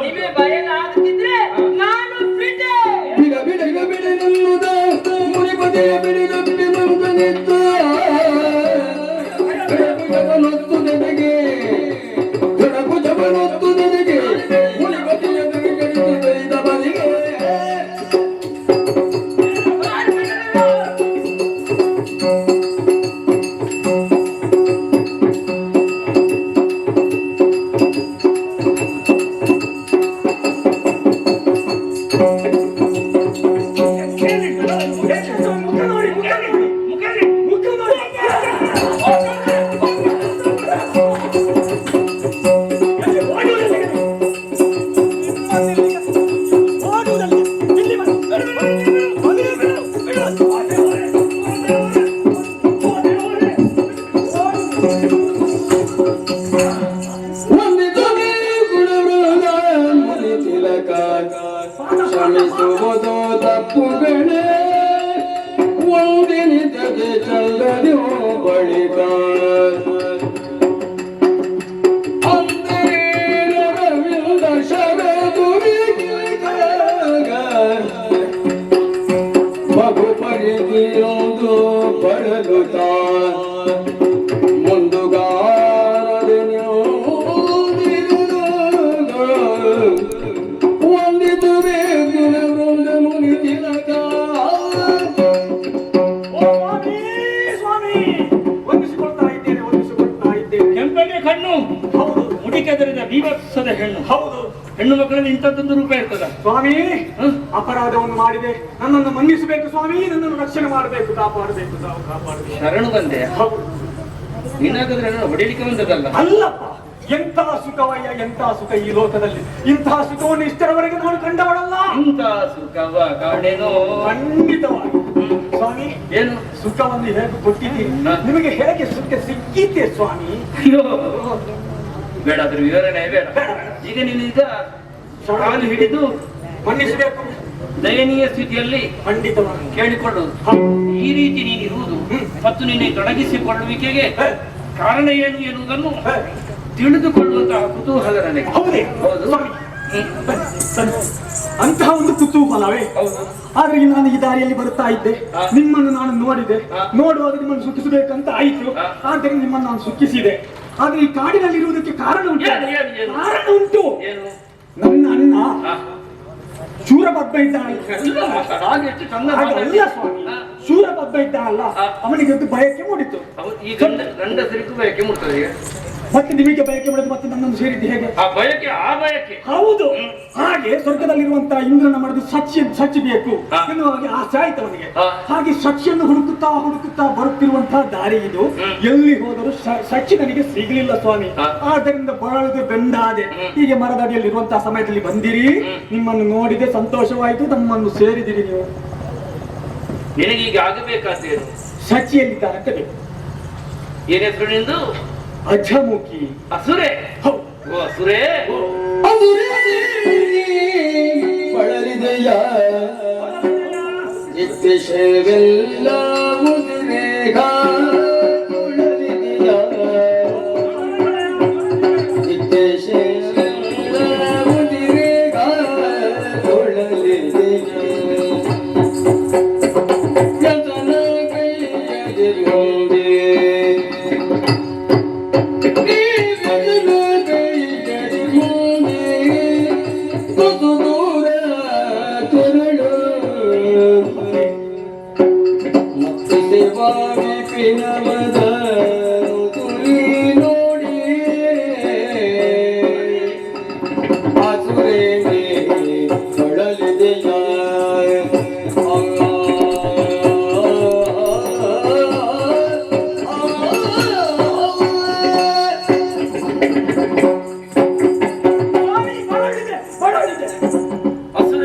ನಿಮಗೆ ಭಯ ಆಗುತ್ತಿದ್ರೆ ನಾನು ಬಿಟ್ಟೆ. ಬಿಡ ಬಿಡ ಬಿಡ ನನ್ನುದ ಮುನಿಪದೆಯ ಬಿಡಿದಪ್ಪಿ ಮಂದನಿದ್ದ ಜಪನೊತ್ತು ನನಗೆ ಗಣಪು ಜಪನೊತ್ತು ನನಗೆ ಮುನಿಪದೆಯ ಬಿಡಿದು ಬೆಳೆದ ಬದಿಗೆ ಶ್ರಮಿಸುವುದು ತಪ್ಪುಗಳೇ ಒಂದಿನಿತದೆ ಚಲ್ಲದು ಬಳಿಕ ಅಂತರೇರವಿಲ್ಲದ ಶರದುರಿಗಾಗ ಬಹು ಪರಿಧಿಯೊಂದು ಪಡೆದುತ್ತ ಮುಂದುಗಾರದೆ ಒಂದಿತು ಬೇಗುಣ ವೃಂದ ಮುನಿ ತಿಲಕ ಕೆಂಪಗೆ ಕಣ್ಣು ಹೌದು ಮುಡಿಕೆದರಿದ ಬೀಭತ್ಸದ ಹೆಣ್ಣು. ಹೌದು ಹೆಣ್ಣು ಮಕ್ಕಳಲ್ಲಿ ಇಂಥದ್ದೊಂದು ರೂಪ ಇರ್ತದ. ಸ್ವಾಮಿ ಅಪರಾಧವನ್ನು ಮಾಡಿದೆ, ನನ್ನನ್ನು ಮನ್ನಿಸಬೇಕು ಸ್ವಾಮಿ, ನನ್ನನ್ನು ರಕ್ಷಣೆ ಮಾಡಬೇಕು, ಕಾಪಾಡಬೇಕು, ತಾವು ಕಾಪಾಡಬೇಕು. ಶರಣು ಬಂದೆ ಹೌದು. ನೀನಾಗಾದ್ರೆ ನನ್ನ ಹೊಡಿಲಿಕ್ಕೆ ಬಂದದಲ್ಲ. ಅಲ್ಲಪ್ಪ, ಎಂತಹ ಸುಖವಯ್ಯ, ಎಂತಹ ಸುಖ ಈ ಲೋಕದಲ್ಲಿ. ಇಂತಹ ಸುಖವನ್ನು ಇಷ್ಟರವರೆಗೆ ನಾನು ಕಂಡವಳಲ್ಲ. ಇಂಥ ಸುಖವ ಕಾಣೆನೋ. ಖಂಡಿತವಾಗಿ ಸ್ವಾಮಿ, ಏನು ಸುಖವನ್ನು ಹೇಗೆ ಕೊಟ್ಟಿದ್ದೀರಿ, ಹಾ. ನಿಮಗೆ ಹೇಗೆ ಸುಖ ಸಿಕ್ಕಿತೆ ಸ್ವಾಮಿ? ಅಯ್ಯೋ, ಬೇಡ ಅದ್ರ ವಿವರಣೆ ಬೇಡ. ಈಗ ನೀನು ಈಗ ಕಾಲು ಹಿಡಿದು ಮನ್ನಿಸಬೇಕು. ದಯನೀಯ ಸ್ಥಿತಿಯಲ್ಲಿ ಖಂಡಿತವಾಗಿ ಕೇಳಿಕೊಳ್ಳುವುದು. ಹೌದು. ಈ ರೀತಿ ನೀನು ಇರುವುದು ಮತ್ತು ನಿನ್ನೆ ತೊಡಗಿಸಿಕೊಳ್ಳುವಿಕೆಗೆ ಕಾರಣ ಏನು ಎನ್ನುವುದನ್ನು ತಿಳಿದುಕೊಳ್ಳುವಂತಹ ಕುತೂಹಲ ನನಗೆ. ಹೌದೇ? ಹೌದು. ಸ್ವಾಮಿ, ಅಂತಹ ಒಂದು ಕುತೂಹಲವೇ. ಹೌದು. ಆದ್ರೆ ಈಗ ನಾನು ಈ ದಾರಿಯಲ್ಲಿ ಬರುತ್ತಾ ಇದ್ದೆ, ಹಾ. ನಿಮ್ಮನ್ನು ನಾನು ನೋಡಿದೆ, ಹಾ. ನೋಡುವಾಗ ನಿಮ್ಮನ್ನು ಸುಖಿಸಬೇಕಂತ ಆಯಿತು. ಹಾ. ಆದರೆ ನಿಮ್ಮನ್ನು ನಾನು ಸುಖಿಸಿದೆ. ಆದ್ರೆ ಈ ಕಾಡಿನಲ್ಲಿ ಇರುವುದಕ್ಕೆ ಕಾರಣ ಉಂಟು. ಏನು? ಕಾರಣ ಉಂಟು. ಏನು? ನನ್ನ ಅಣ್ಣ ಹಾ. ಶೂರಪದ್ಮ ಇದ್ದಾನೆ. ಎಲ್ಲ ಹಾಗೆ ಎಷ್ಟು ಚಂದ ಹಾಗಲ್ಲ ಸ್ವಾಮಿ, ಹಾ. ಶೂರಪದ್ಮ ಇದ್ದಾನಲ್ಲ, ಹಾ. ಅವನಿಗೆ ಒಂದು ಬಯಕೆ ಮೂಡಿತು. ಈ ಗಂಡಸರಿಗೂ ಬಯಕೆ ಮುಟ್ತದೆ. ಮತ್ತೆ ನಿಮಗೆ ಬಯಕೆ ಮೂಡಿದ್ದು, ಮತ್ತೆ ನನ್ನನ್ನು ಸೇರಿದ್ದು ಹೇಗೆ? ಆ ಬಯಕೆ ಹೌದು. ಹಾಗೆ ಸ್ವರ್ಗದಲ್ಲಿರುವಂತಹ ಇಂದ್ರನ ಮಾಡಿದ ಸಚ್ಚಿ ಬೇಕು ಹಾ. ಎನ್ನುವ ಹಾಗೆ ಆಸೆ ಆಯ್ತು ಅವನಿಗೆ. ಹಾ. ಹಾಗೆ ಸಚ್ಚಿಯನ್ನು ಹುಡುಕುತ್ತಾ ಬರುತ್ತಿರುವಂತಹ ದಾರಿ ಇದು. ಎಲ್ಲಿ ಹೋದರೂ ಸಚ್ಚಿ ನನಗೆ ಸಿಗಲಿಲ್ಲ ಸ್ವಾಮಿ. ಹಾ. ಆದ್ದರಿಂದ ಬಳಲದೆ ಬೆಂದಾದೆ. ಹೀಗೆ ಮರದಡಿಯಲ್ಲಿ ಇರುವಂತಹ ಸಮಯದಲ್ಲಿ ಬಂದಿರಿ, ನಿಮ್ಮನ್ನು ನೋಡಿದೆ, ಸಂತೋಷವಾಯಿತು, ನಮ್ಮನ್ನು ಸೇರಿದಿರಿ. ನೀವು ನಿನಗೆ ಈಗ ಆಗಬೇಕಾದೇನು? ಸಚ್ಚಿಯಲ್ಲಿದ್ದಾರಂತೆ ಬೇಕು. ಏನ್ ಹೆಸರು ನಿಂದು? ಅಜಮುಖಿ. ಅಸುರೆ. ಹೌದು. ಓ ಅಸುರೇ. ಬಳಲಿದೆಯ ಇತ್ಯಶವೆಲ್ಲ ಮುದಿರೇಗ ಬಳಲಿದೆಯ ಇತ್ಯಶವೆಲ್ಲ ಮುದಿರೇಗ ಬಳಲಿದೆಯ ಯತನ ಕೈಯದಿರುವುದೇ ನಮದ ತುಳಿ ನೋಡಿ ಆಸುರೇ ಬಳಲಿದೆಯ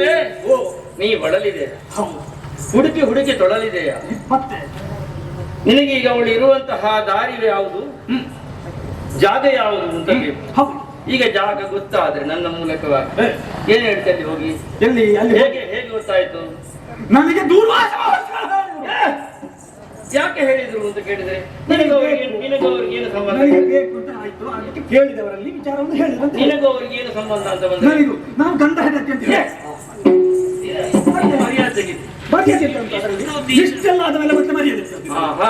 ಮಗುವೆ ಓ ನೀ ಬಳಲಿದೆ, ಹೌದು ಹುಡುಕಿ ಹುಡುಕಿ ತೊಳಲಿದೆಯ. ಮತ್ತೆ ನಿನಗೆ ಈಗ ಅವಳು ಇರುವಂತಹ ದಾರಿ ಯಾವುದು, ಜಾಗ ಯಾವುದು ಅಂತ ಬೇಕು. ಹೌದು ಈಗ ಜಾಗ ಗೊತ್ತಾದ್ರೆ ನನ್ನ ಮೂಲಕವಾಗಿ ಏನ್ ಹೇಳ್ತೇನೆ ಹೋಗಿ, ಎಲ್ಲಿ ಅಲ್ಲಿ ಹೇಗೆ ಹೇಗೆ ಗೊತ್ತಾಯ್ತು? ನನಗೆ ದೂರವಾಸ ಯಾಕೆ ಹೇಳಿದ್ರು ಅಂತ ಕೇಳಿದ್ರೆ ನಿನಗೂ ಅವ್ರಿಗೆ ಏನು ಸಂಬಂಧ, ನನಗೆ ಬೇಕು ಅಂತ ಆಯ್ತು, ಅದಕ್ಕೆ ಕೇಳಿದವರಲ್ಲಿ ವಿಚಾರವನ್ನು ಹೇಳಿದ್ರು. ನಿನಗೂ ಅವ್ರಿಗೆ ಏನು ಸಂಬಂಧ ಅಂತ ಬಂದ್ರೆ ನನಗೂ ನಾವು ಗಂಡ ಹೆಂಡತಿ ಅಂತ ಹೇಳಿ ಮರ್ಯಾದೆ ತೆಗಿತು. ಮರ್ಯಾದೆ ಇಲ್ಲ ಅಂತ ಅದರಲ್ಲಿ. ಇಷ್ಟೆಲ್ಲ ಆದ ಮೇಲೆ ಮತ್ತೆ ಮರ್ಯಾದೆ ಇಲ್ಲ. ಆಹಾ,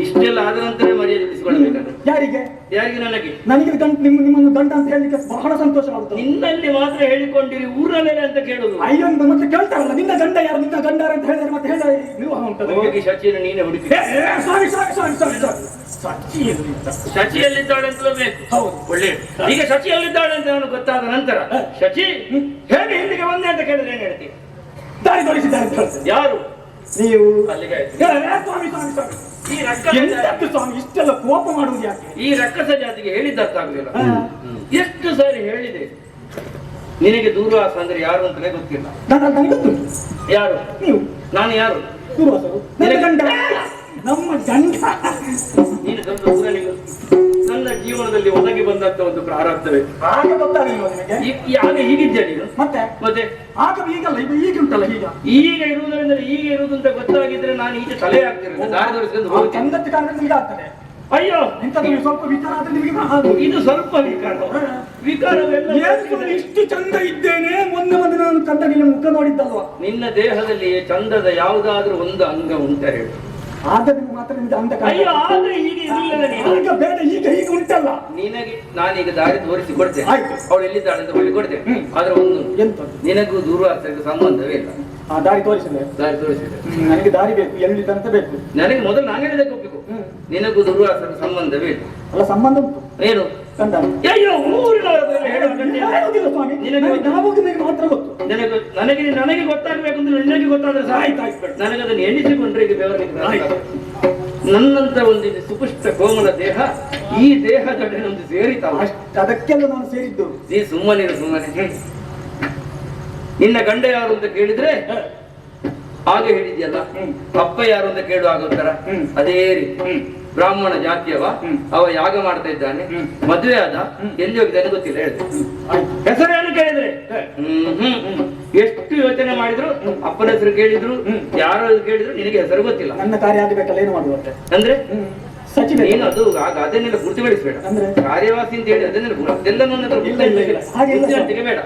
ಇಷ್ಟೆಲ್ಲ ಆದ ನಂತರ ಮರ್ಯಾದೆ ತಿಳಿಸಿಕೊಳ್ಬೇಕಾದ್ರೆ ಯಾರಿಗೆ ಯಾರಿಗೆ? ನನಗೆ ನಿಮ್ಮನ್ನು ಗಂಡ ಅಂತ ಹೇಳಲಿಕ್ಕೆ ಬಹಳ ಸಂತೋಷ ಆಗುತ್ತದೆ. ನಿನ್ನಲ್ಲಿ ಮಾತ್ರ ಹೇಳಿಕೊಂಡಿರಿ, ಊರಲ್ಲೇ ಅಂತ ಕೇಳುದು. ಅಯ್ಯೋ ಮತ್ತೆ ಕೇಳ್ತಾರಲ್ಲ ನಿನ್ನ ಗಂಡ ಯಾರು, ನಿನ್ನ ಗಂಡ ಯಾರು ಅಂತ ಹೇಳಿದ್ರೆ ಮತ್ತೆ ಹೇಳ ನಿರ್ವಾಹ ಉಂಟು. ಹೋಗಿ ಶಚಿಯನ್ನು ನೀನೇ ಹುಡುಕಿ. ಸಾರಿ ಸಾರಿ ಸಾರಿ ಸಾರಿ ಸಾರಿ ಸಚ್ಚಿ ಎಲ್ಲಿದ್ದ? ಶಚಿಯಲ್ಲಿದ್ದಾಳೆ ಅಂತಲೂ ಬೇಕು. ಹೌದು ಒಳ್ಳೆ. ಈಗ ಶಚಿಯಲ್ಲಿದ್ದಾಳೆ ಅಂತ ಅವನು ಗೊತ್ತಾದ ನಂತರ ಶಚಿ ಹೇಗೆ ಇಲ್ಲಿಗೆ ಬಂದೆ ಅಂತ ಕೇಳಿದ್ರೆ ಏನ್ ಹೇಳ್ತೀವಿ? ದಾರಿ ತೋರಿಸಿದ್ದಾರೆ ಅಂತ ಹೇಳ್ತಾರೆ. ಯಾರು ನೀವು ಅಲ್ಲಿಗೆ ಆಯ್ತು. ಸ್ವಾಮಿ ಸ್ವಾಮಿ ಸ್ವಾಮಿ ಈ ರಕ್ಕಸ ಎಂತದ್ದು ಸ್ವಾಮಿ ಇಷ್ಟೆಲ್ಲ ಕೋಪ ಮಾಡುವುದು ಯಾಕೆ? ಈ ರಕ್ಕಸ ಜಾತಿಗೆ ಹೇಳಿದ್ದಕ್ಕಾಗಲಿಲ್ಲ. ಎಷ್ಟು ಸಾರಿ ಹೇಳಿದೆ ನಿನಗೆ ದೂರ್ವಾಸ ಅಂದ್ರೆ ಯಾರು ಅಂತಲೇ ಗೊತ್ತಿಲ್ಲ. ನನಗೆ ಗೊತ್ತುಂಟು. ಯಾರು ನೀವು ನಾನು ಯಾರು? ದೂರ್ವಾಸರು ನನ್ನ ಗಂಡ, ನಮ್ಮ ಗಂಡ. ನೀನು ಸ್ವಲ್ಪ ಊರಲ್ಲಿಗೆ ನನ್ನ ಜೀವನದಲ್ಲಿ ಒದಗಿ ಬಂದಂತ ಒಂದು ಪ್ರಾರಬ್ಧವೇ. ಆಗ ಗೊತ್ತಾಗಲಿಲ್ಲ ನಿಮಗೆ? ಆಗ ಹೀಗಿದ್ದೆ ನೀನು. ಮತ್ತೆ ಮತ್ತೆ ಆಗ ಈಗಲ್ಲ, ಈಗ ಉಂಟಲ್ಲ ಈಗ. ಈಗ ಇರುವುದರಿಂದ ಈಗ ಇರುವುದು ಅಂತ ಗೊತ್ತಾಗಿದ್ರೆ ನಾನು ಈಚೆ ತಲೆ ಆಗ್ತಿರೋದು, ದಾರಿ ತೋರಿಸ್ಕೊಂಡು ಹೋಗ್ತೀನಿ. ಸಂಗತಿ ಕಾರಣ ನಿಮಗೆ ಆಗ್ತದೆ. ಅಯ್ಯೋ ಇಂಥದ್ದು ಸ್ವಲ್ಪ ವಿಚಾರ ಆದ್ರೆ ನಿಮಗೆ ಇದು ಸ್ವಲ್ಪ ವಿಕಾರವೆಲ್ಲ ಏನು ಸ್ವಾಮಿ ಇಷ್ಟು ಚಂದ ಇದ್ದೇನೆ, ಮೊನ್ನೆ ನಾನು ಕಂಡ ನಿನ್ನ ಮುಖ ನೋಡಿದ್ದಲ್ವಾ? ನಿನ್ನ ದೇಹದಲ್ಲಿ ಚಂದದ ಯಾವುದಾದ್ರೂ ಒಂದು ಅಂಗ ಉಂಟ ಹೇಳು. ಆಗ ನಿಮ್ಗೆ ಮಾತ್ರ ನಿಮ್ಗೆ ಅಂದ ಅಯ್ಯೋ ಆದ್ರೆ ಈಗ ಇರಲಿಲ್ಲ ನೀನು. ಈಗ ಬೇಡ, ಈಗ ಈಗ ಉಂಟಲ್ಲ. ನಿನಗೆ ನಾನೀಗ ದಾರಿ ತೋರಿಸಿ ಕೊಡ್ತೇನೆ. ಆಯ್ತು. ಅವಳು ಎಲ್ಲಿದ್ದಾಳೆ ಅಂತ ಹೇಳಿ ಕೊಡ್ತೇನೆ. ಆದ್ರೆ ಒಂದು ಎಂತ ನಿನಗೂ ದೂರ್ವಾಸಕ್ಕೆ ಸಂಬಂಧವೇ ಇಲ್ಲ. ಆ ದಾರಿ ತೋರಿಸಿದೆ. ದಾರಿ ತೋರಿಸಿದೆ. ನನಗೆ ದಾರಿ ಬೇಕು, ಎಲ್ಲಿದ್ದಂತ ಬೇಕು. ನನಗೆ ಮೊದಲು ನಾನು ಹೇಳಿದಕ್ಕೆ ಒಪ್ಪಿಕೊ. ನಿನಗೂ ದೂರ್ವಾಸಕ್ಕೆ ಸಂಬಂಧವೇ ಇಲ್ಲ. ಅಲ್ಲ ಸಂಬಂಧ ಉಂಟು. ಏನು ಕಂಡ ಅಯ್ಯೋ ಊರಿನವರ ಮೇಲೆ ಹೇಳುವುದಕ್ಕೆ ಹೇಳುವುದಿಲ್ಲ ಸ್ವಾಮಿ, ನಿಮಗೆ ಮಾತ್ರ ಗೊತ್ತು. ನನಗೆ ಗೊತ್ತಾಗಬೇಕು ಅಂದ್ರೆ ನಿನಗೆ ಗೊತ್ತಾದ್ರೆ ಆಯ್ತು ಆಯ್ತು ಬೇಡ. ನನಗದನ್ನು ಎಣಿಸಿಕೊಂಡ್ರೆ ಈಗ ಬೆವರಿಗೆ ನನ್ನಂತ ಒಂದು ಸುಪುಷ್ಟ ಕೋಮಲ ದೇಹ ಈ ದೇಹದೊಡನೆ ಒಂದು ಸೇರಿತಾವ. ಅದಕ್ಕೆಲ್ಲ ನಾನು ಸೇರಿದ್ದು. ನೀ ಸುಮ್ಮನಿರು ಸುಮ್ಮನೆ. ನಿನ್ನ ಗಂಡ ಯಾರು ಅಂತ ಕೇಳಿದ್ರೆ ಹಾಗೆ ಹೇಳಿದ್ಯಲ್ಲ, ಅಪ್ಪ ಯಾರು ಅಂತ ಕೇಳುವಾಗ ಉತ್ತರ ಅದೇ ರೀತಿ. ಬ್ರಾಹ್ಮಣ ಜಾತಿಯವ, ಅವ ಯಾಗ ಮಾಡ್ತಾ ಇದ್ದಾನೆ, ಮದುವೆ ಆದ, ಎಲ್ಲಿ ಹೋಗಿದ್ದಾನೆ ಗೊತ್ತಿಲ್ಲ ಹೇಳಿದೆ. ಹೆಸರೇನು ಕೇಳಿದ್ರೆ ಎಷ್ಟು ಯೋಚನೆ ಮಾಡಿದ್ರು, ಅಪ್ಪನ ಹೆಸರು ಕೇಳಿದ್ರು, ಯಾರೋ ಕೇಳಿದ್ರು, ನಿನಗೆ ಹೆಸರು ಗೊತ್ತಿಲ್ಲ. ನನ್ನ ಕಾರ್ಯ ಆಗಬೇಕಲ್ಲ, ಏನು ಮಾಡುವಂತೆ ಅಂದ್ರೆ ಸಚಿವ ನೀನು ಅದು ಆಗ ಅದನ್ನೆಲ್ಲ ಗುರುತುಪಡಿಸಬೇಡ. ಅಂದ್ರೆ ಕಾರ್ಯವಾಸಿ ಅಂತ ಹೇಳಿ ಅದನ್ನೆಲ್ಲ ತೆಗೆಬೇಡ.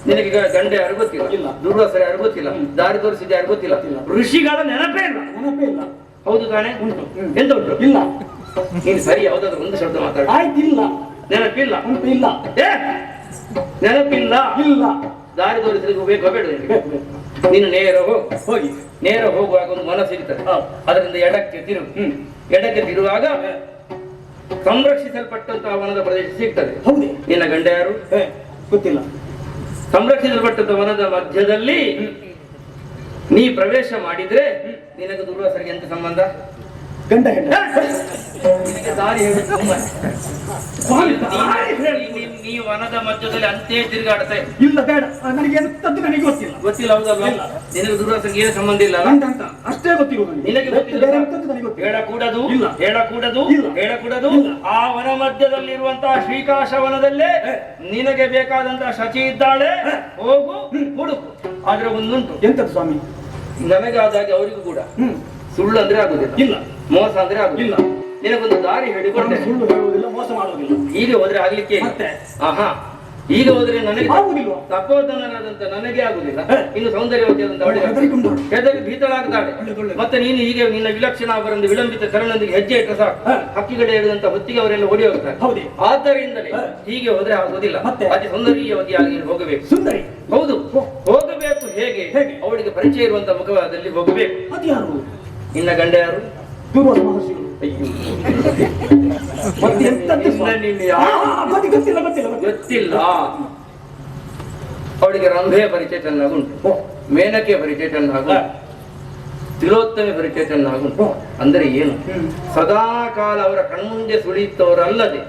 ನಿನಗೆ ಗಂಡ ಯಾರು ಗೊತ್ತಿಲ್ಲ, ದುರ್ವಾಸರ ಯಾರು ಗೊತ್ತಿಲ್ಲ, ದಾರಿ ತೋರಿಸಿದ ಯಾರು ಗೊತ್ತಿಲ್ಲ, ಋಷಿಗಳ ನೆನಪೇ ಇಲ್ಲ. ನೆನಪೇ ಇಲ್ಲ. ಹೌದು ತಾನೆ? ಉಂಟು. ಎಂತ ಉಂಟು? ಇಲ್ಲ. ನೀನು ಸರಿ ಯಾವ್ದಾದ್ರು ಒಂದು ಶಬ್ದ ಮಾತಾಡ. ಆಯ್ತು. ಇಲ್ಲ. ನೆನಪಿಲ್ಲ. ಉಂಟು. ಇಲ್ಲ. ನೆನಪಿಲ್ಲ. ಇಲ್ಲ. ದಾರಿ ತೋರಿಸಲಿಕ್ಕೆ ಬೇಕು ಬೇಡ. ನೀನು ನೇರ ಹೋಗಿ ನೇರ ಹೋಗುವಾಗ ಒಂದು ಮನ ಸಿಗ್ತದೆ, ಅದರಿಂದ ಎಡಕ್ಕೆ ತಿರುಗು. ಎಡಕ್ಕೆ ತಿರುವಾಗ ಸಂರಕ್ಷಿಸಲ್ಪಟ್ಟಂತಹ ವನದ ಪ್ರದೇಶ ಸಿಗ್ತದೆ. ಹೌದೇ? ನಿನ್ನ ಗಂಡ ಯಾರು ಗೊತ್ತಿಲ್ಲ. ಸಂರಕ್ಷಿಸಲ್ಪಟ್ಟಂತ ವನದ ಮಧ್ಯದಲ್ಲಿ ನೀ ಪ್ರವೇಶ ಮಾಡಿದ್ರೆ ನಿನಗೆ ದುರ್ವಾಸರಿಗೆ ಎಂತ ಸಂಬಂಧ? ಗಂಡ ಹೆಂಡ ನಿನಗೆ ದಾರಿ ಹೇಳಿ ನೀ ವನದ ಮಧ್ಯದಲ್ಲಿ ಅಂತೇ ತಿರುಗಾಡ್ತಾ ಇಲ್ಲ. ಬೇಡ, ನನಗೆ ಎಂತದ್ದು ನನಗೆ ಗೊತ್ತಿಲ್ಲ. ಗೊತ್ತಿಲ್ಲ. ಹೌದಲ್ಲ? ನಿನಗೆ ದುರ್ವಾಸರಿಗೆ ಏನು ಸಂಬಂಧ ಇಲ್ಲ ಅಂತ ಅಷ್ಟೇ ಗೊತ್ತಿರೋದು ನಿನಗೆ. ಬೇರೆ ಎಂತದ್ದು ನನಗೆ ಗೊತ್ತಿಲ್ಲ. ಹೇಳಕೂಡದು, ಇಲ್ಲ. ಹೇಳಕೂಡದು, ಇಲ್ಲ. ಹೇಳಕೂಡದು. ಆ ವನ ಮಧ್ಯದಲ್ಲಿರುವಂತಹ ಶ್ರೀಕಾಶ ವನದಲ್ಲೇ ನಿನಗೆ ಬೇಕಾದಂತಹ ಶಚಿ ಇದ್ದಾಳೆ, ಹೋಗು ಹುಡುಕು. ಆದ್ರೆ ಒಂದುಂಟು. ಎಂತದ್ದು ಸ್ವಾಮಿ? ನನಗಾದಾಗೆ ಅವರಿಗೂ ಕೂಡ ಸುಳ್ಳು ಅಂದ್ರೆ ಆಗುದಿಲ್ಲ, ಇಲ್ಲ ಮೋಸ ಅಂದ್ರೆ ಆಗುದಿಲ್ಲ. ನಿನಗೊಂದು ದಾರಿ ಹೇಳಿಕೊಡ್ತೇನೆ. ಸುಳ್ಳು ಹೇಳುವುದಿಲ್ಲ, ಮೋಸ ಮಾಡುವುದಿಲ್ಲ. ಈಗ ಹೋದ್ರೆ ಆಗ್ಲಿಕ್ಕೆ ಮತ್ತೆ ಆಹಾ, ಈಗ ಹೋದ್ರೆ ನನಗೆ ಆಗುದಿಲ್ವಾ? ತಪೋಧನರಾದಂತ ನನಗೆ ಆಗುದಿಲ್ಲ, ಇನ್ನು ಸೌಂದರ್ಯವತಿಯಾದಂತ ಅವಳಿಗೆ ಹೆದರಿ ಭೀತಳಾಗ್ತಾಳೆ. ಮತ್ತೆ ನೀನು ಹೀಗೆ ನಿನ್ನ ವಿಲಕ್ಷಣ ಅವರೊಂದು ವಿಳಂಬಿತ ಕರಣದೊಂದಿಗೆ ಹೆಜ್ಜೆ ಇಟ್ಟರೆ ಸಾಕು, ಹಕ್ಕಿಗಡೆ ಹೇಳಿದಂತ ಹೊತ್ತಿಗೆ ಅವರೆಲ್ಲ ಓಡಿ ಹೋಗ್ತಾರೆ. ಆದ್ದರಿಂದಲೇ ಹೀಗೆ ಹೋದ್ರೆ ಆಗುದಿಲ್ಲ. ಅತಿ ಸೌಂದರ್ಯವತಿಯಾಗಿ ನೀನು ಹೋಗಬೇಕು. ಸುಂದರಿ ಹೌದು, ಹೋಗಬೇಕು. ಹೇಗೆ? ಅವಳಿಗೆ ಪರಿಚಯ ಇರುವಂತ ಮುಖವಾದಲ್ಲಿ ಹೋಗಬೇಕು. ಅದು ಯಾರು? ನಿನ್ನ ಗಂಡ ಯಾರು? ದೂರ್ವಾಸ ಮಹರ್ಷಿಗಳು. ಗೊತ್ತಿಲ್ಲ. ಅವಳಿಗೆ ರಂಭೆಯ ಪರಿಚಯ ಚೆನ್ನಾಗುಂಟು, ಮೇನಕೆಯ ಪರಿಚಯ ಚೆನ್ನಾಗುಂಟು, ತಿಲೋತ್ತಮೆ ಪರಿಚಯ ಚೆನ್ನಾಗುಂಟು. ಅಂದ್ರೆ ಏನು? ಸದಾ ಕಾಲ ಅವರ ಕಣ್ಮುಂದೆ ಸುಳಿಯುತ್ತವರಲ್ಲದೆ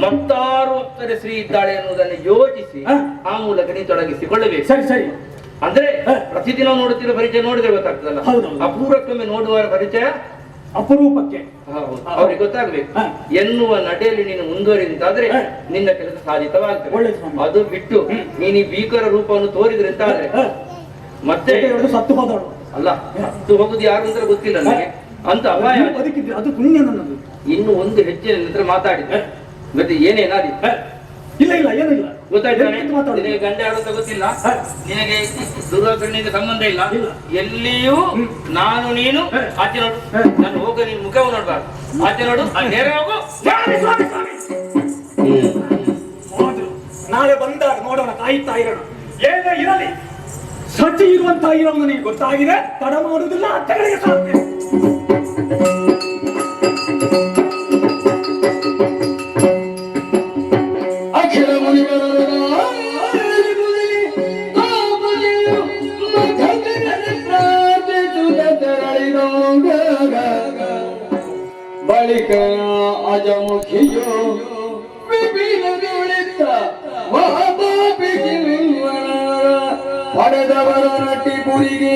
ಮತ್ತಾರು ಅಪ್ಸರಶ್ರೀ ಇದ್ದಾಳೆ ಎನ್ನುವುದನ್ನು ಯೋಚಿಸಿ ಹ. ಆ ಮೂಲಕ ನೀ ತೊಡಗಿಸಿಕೊಳ್ಳಬೇಕು. ಸರಿ ಸರಿ. ಅಂದ್ರೆ ಹ. ಪ್ರತಿದಿನ ನೋಡುತ್ತಿರುವ ಪರಿಚಯ ನೋಡಿದ್ರೆ ಗೊತ್ತಾಗ್ತದಲ್ಲ, ಹೌದೌದು. ಅಪೂರ್ವಕ್ಕೊಮ್ಮೆ ನೋಡುವ ಪರಿಚಯ ಅಪರೂಪಕ್ಕೆ ಅವ್ರಿಗೆ ಗೊತ್ತಾಗ್ಬೇಕು ಹ. ಎನ್ನುವ ನಡೆಯಲ್ಲಿ ನೀನು ಮುಂದುವರಿದಂತಾದ್ರೆ ಹ. ನಿನ್ನ ಕೆಲಸ ಸಾಧಿತವಾಗ್ತದೆ. ಒಳ್ಳೆದು ಸ್ವಾಮಿ. ಅದು ಬಿಟ್ಟು ನೀನು ಈ ಭೀಕರ ರೂಪವನ್ನು ತೋರಿದ್ರೆ ಅಂತ ಆದ್ರೆ ಹ. ಮತ್ತೆ ಎರಡು ಸತ್ತು ಹೋದಳು. ಅಲ್ಲ, ಸತ್ತು ಹೋಗುದು ಯಾರು ಅಂತ ಗೊತ್ತಿಲ್ಲ ನನಗೆ ಅಂತ ಅಪಾಯ. ಬದುಕಿದ್ರೆ ಅದು ಪುಣ್ಯ ನನ್ನದು. ಇನ್ನು ಒಂದು ಹೆಜ್ಜೆ ನಿನ್ನ ಹತ್ರ ಮಾತಾಡಿದ್ದೆ ಮತ್ತೆ ಏನೇನಾದಿ ಹ. ಇಲ್ಲ ಇಲ್ಲ ಏನಿಲ್ಲ. ಗೊತ್ತಾಯ್ತಾನೆ. ಎಂತ ಮಾತಾಡುದು? ನಿನಗೆ ಗಂಡ ಯಾರು ಅಂತ ಗೊತ್ತಿಲ್ಲ, ಹ. ನಿನಗೆ ದುರ್ವಾಸನಿಗೆ ಸಂಬಂಧ ಇಲ್ಲ. ಇಲ್ಲ. ಎಲ್ಲಿಯೂ ನಾನು ನೀನು ಹ. ಆಚೆ ನೋಡು, ಹ. ನಾನು ಹೋಗ ನಿನ್ ಮುಖವು ನೋಡ್ಬಾರ್ದು. ಆಚೆ ನೋಡು, ನೇರ ಹೋಗು. ಸ್ವಾಮಿ ಸ್ವಾಮಿ ಸ್ವಾಮಿ. ಹೌದು, ನಾಳೆ ಬಂದಾಗ ನೋಡೋಣ, ಕಾಯುತ್ತಾ ಇರೋಣ. ಏನೇ ಇರಲಿ, ಸಜ್ಜಿ ಇರುವಂತ ಇರೋದು ನನಗೆ ಗೊತ್ತಾಗಿದೆ. ತಡ ಮಾಡುವುದಿಲ್ಲ, ಅತ್ತಗಳಿಗೆ ಸಾಧ್ಯ. ಅಖಿಲ ಮುನಿವರ ಬಳಿಕ ಅಜಮುಖಿಯೋ ವಿಪಿನಗುಳಿತ ಪಡೆದವರ ನಟಿ ಪುರಿಗೆ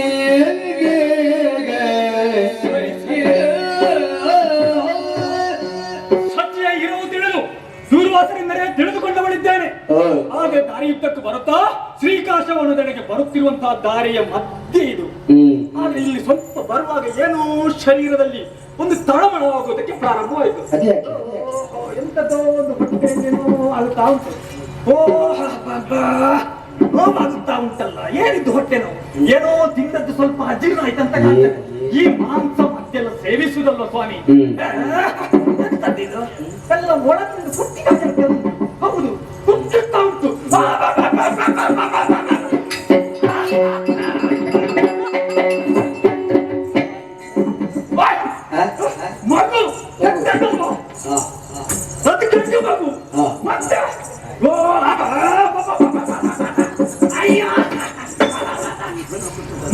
ಸತ್ಯ ಇರುವುದು ತಿಳಿದು ದೂರ್ವಾಸನೆಂದರೆ ತಿಳಿದುಕೊಂಡವಳಿದ್ದೇನೆ. ಆಗ ದಾರಿಯುದ್ದಕ್ಕೂ ಬರುತ್ತಾ ಶ್ರೀಕಾಶವನದೆಡೆಗೆ ಬರುತ್ತಿರುವಂತಹ ದಾರಿಯ ಮಧ್ಯೆ ಇದು. ಆದ್ರೆ ಇಲ್ಲಿ ಸ್ವಲ್ಪ ಬರುವಾಗ ಏನೋ ಶರೀರದಲ್ಲಿ ಒಂದು ತಳಮಳವಾಗುವುದಕ್ಕೆ ಪ್ರಾರಂಭವಾಯಿತು. ಎಂತದೋ ಒಂದು ಹೊಟ್ಟೆಯೇನೋ ಆಗುತ್ತಾ ಉಂಟು. ನೋವಾಗುತ್ತಾ ಉಂಟಲ್ಲ, ಏನಿದ್ದು ಹೊಟ್ಟೆ ನೋವು? ಏನೋ ತಿಂದದ್ದು ಸ್ವಲ್ಪ ಅಜೀರ್ಣ ಆಯ್ತಂತ ಕಾಣ್ತದೆ. ಈ ಮಾಂಸ ಮತ್ತೆಲ್ಲ ಸೇವಿಸುವುದಲ್ವ ಸ್ವಾಮಿ? ಎಂತದಿದು ಎಲ್ಲ ಒಳಗಿಂದ ಕುಟ್ಟಿಗೆ ಹೌದು, ಕುಟ್ಟುತ್ತಾ ಉಂಟು. ಮಗು ಅದು ಗಂಡು ಮಗು ಮತ್ತೆ ಅಯ್ಯ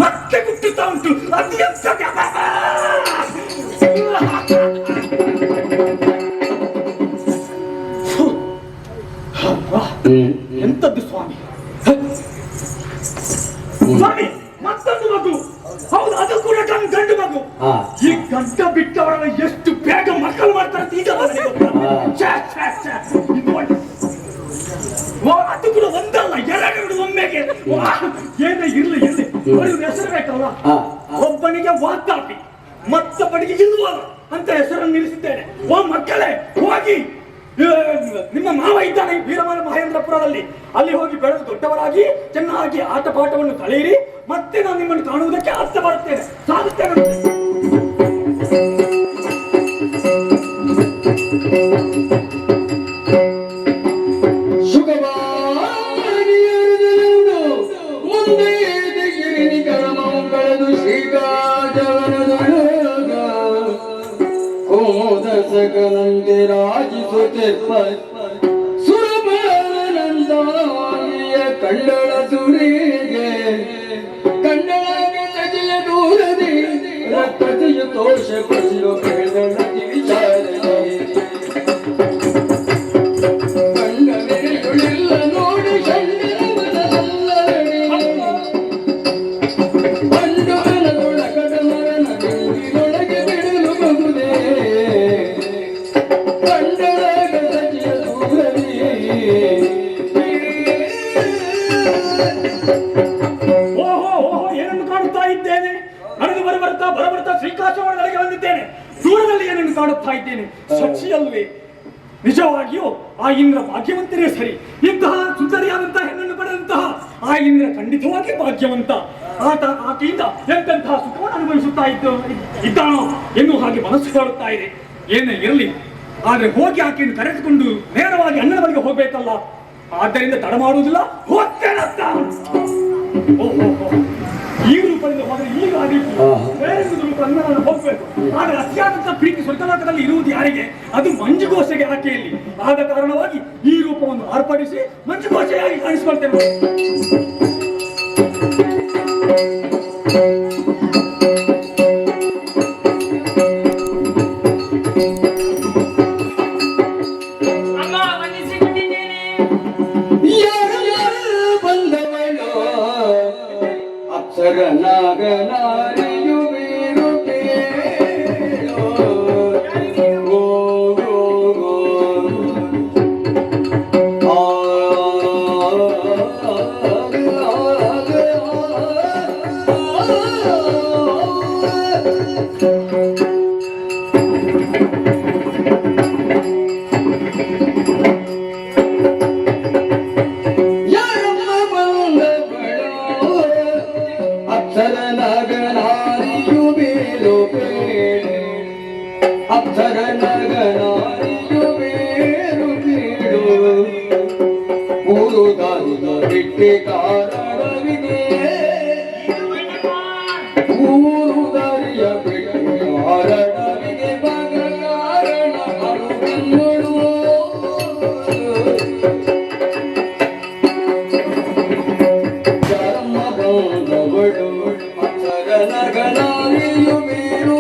ಮತ್ತೆ ಕುಟ್ಟುತ್ತಾ ಉಂಟು. ಅದು ಎಂತದ್ದು ಸ್ವಾಮಿ? ಸ್ವಾಮಿ ಮತ್ತೊಂದು ಮಗು. ಹೌದು, ಅದು ಕೂಡ ಗಂಡು ಮಗು. ಈ ಗಂಡ ಬಿಟ್ಟವರನ್ನ ಎಷ್ಟು ಬೇಗ ಮಕ್ಕಳು ಮಾಡ್ತಾರೆ ಈಗ ನನಗೆ ಗೊತ್ತಾ? ಅದು ಕೂಡ ಒಂದಲ್ಲ ಎರಡೆರಡು ಒಮ್ಮೆಗೆ. ಏನೇ ಇರ್ಲಿ ಇರ್ಲಿ, ಅವರಿಗೆ ಹೆಸರು ಬೇಕಲ್ಲ. ಒಬ್ಬನಿಗೆ ವಾತಾಪಿ, ಮತ್ತೊಬ್ಬನಿಗೆ ಇಲ್ವಲ್ಲ ಅಂತ ಹೆಸರನ್ನು ನಿಲ್ಲಿಸಿದ್ದೇನೆ. ಓ ಮಕ್ಕಳೇ, ಹೋಗಿ ನಿಮ್ಮ ಮಾವ ಇದ್ದಾನೆ ವೀರಮಲ ಮಹೇಂದ್ರಪುರದಲ್ಲಿ, ಅಲ್ಲಿ ಹೋಗಿ ಬೆಳೆದು ದೊಡ್ಡವರಾಗಿ ಚೆನ್ನಾಗಿ ಆಟ ಪಾಠವನ್ನು ಕಳೆಯಿರಿ. ಮತ್ತೆ ನಾನು ನಿಮ್ಮನ್ನು ಕಾಣುವುದಕ್ಕೆ ಅರ್ಥ ಬರುತ್ತೇನೆ, ಸಾಗುತ್ತೇನೆ. ಸಕಲಂತೆ ರಾಜಿಸುತ್ತಿರ್ಪ ಸುರಭಾನಂದಾಗಿಯ ಕಂಡಳ ಸುರಿಗೆ ಕಂಡಳಗೆ ಸಜೆಯ ದೂರದಿ ರಕ್ತತೆಯ ತೋಷ ಕೊಂಡು ಕೇಳಳ ವಿಚಾರದಲ್ಲಿ ಕಂಡ ಮೇಯುಳಿಲ್ಲ ನೋಡಿ ಬಂಡುಗಳೊಳಗಡೆ ಬಿಡಲು ಬಹುದೇ ಓಹೋ ಓಹೋ, ಏನನ್ನು ಕಾಣುತ್ತಾ ಇದ್ದೇನೆ? ನಡೆದು ಬರಬರ್ತಾ ಶ್ರೀಕಾಶವನದೆಡೆಗೆ ಬಂದಿದ್ದೇನೆ. ದೂರದಲ್ಲಿ ಏನನ್ನು ಕಾಣುತ್ತಾ ಇದ್ದೇನೆ? ಸಚಿಯಲ್ವೇ? ನಿಜವಾಗಿಯೂ ಆ ಇಂದ್ರ ಭಾಗ್ಯವಂತನೇ ಸರಿ. ಇಂತಹ ಸುಂದರಿಯಾದಂತಹ ಹೆಣ್ಣನ್ನು ಪಡೆದಂತಹ ಆ ಇಂದ್ರ ಖಂಡಿತವಾಗಿ ಭಾಗ್ಯವಂತ. ಆಕೆಯಿಂದ ಎಂತೆಂತಹ ಸುಖವನ್ನು ಅನುಭವಿಸುತ್ತಾ ಇದ್ದಾನೋ ಎನ್ನುವ ಹಾಗೆ ಮನಸ್ಸು ಕಾಡುತ್ತಾ ಇದೆ. ಏನೇ ಇರಲಿ, ಆದ್ರೆ ಹೋಗಿ ಆಕೆಯನ್ನು ಕರೆದುಕೊಂಡು ನೇರವಾಗಿ ಅಣ್ಣನ ಬಳಿಗೆ ಹೋಗ್ಬೇಕಲ್ಲ. ಆದ್ದರಿಂದ ತಡ ಮಾಡುವುದಿಲ್ಲ, ಹೋಗ್ತೇನಂತ. ಈ ರೂಪದಿಂದ ಹೋದ್ರೆ ಈಗ ಆಗಿತ್ತು, ಬೇರೆ ರೂಪ ಅಣ್ಣನ ಹೋಗ್ಬೇಕು. ಆದ್ರೆ ಅತ್ಯಾದಂತ ಪ್ರೀತಿ ಸ್ವರ್ಗಲೋಕದಲ್ಲಿ ಇರುವುದು ಯಾರಿಗೆ? ಅದು ಮಂಜುಘೋಷೆಗೆ ಆಕೆಯಲ್ಲಿ. ಆದ ಕಾರಣವಾಗಿ ಈ ರೂಪವನ್ನು ಮಾರ್ಪಡಿಸಿ ಮಂಜುಘೋಷೆಯಾಗಿ ಕಾಣಿಸಿಕೊಳ್ತೇನೆ. ಅಮ್ಮ ಅಪ್ಸರ ನಾಗನಾರಿಯು ಬೇರು ಕೇಳೋ ಗೋ ಗೋ ಗೋ ಅಪ್ಸರ ನಗನಾರಿಯು ಬೇರು ಬೀಳು ಮೂರು ದಾರಿಯ ಬಿಟ್ಟೆ ಕಾರಣವಿದೆ ಮೂರು ದಾರಿಯ ಬಿಟ್ಟೆ ಕಾರಣವಿದೆ ಮಗ ಕಾರಣ ಅನುಗನ್ನಡು ಧರ್ಮ ಬಂದವಳು ಅಪ್ಸರ ನಗನಾರಿಯು ಬೇರು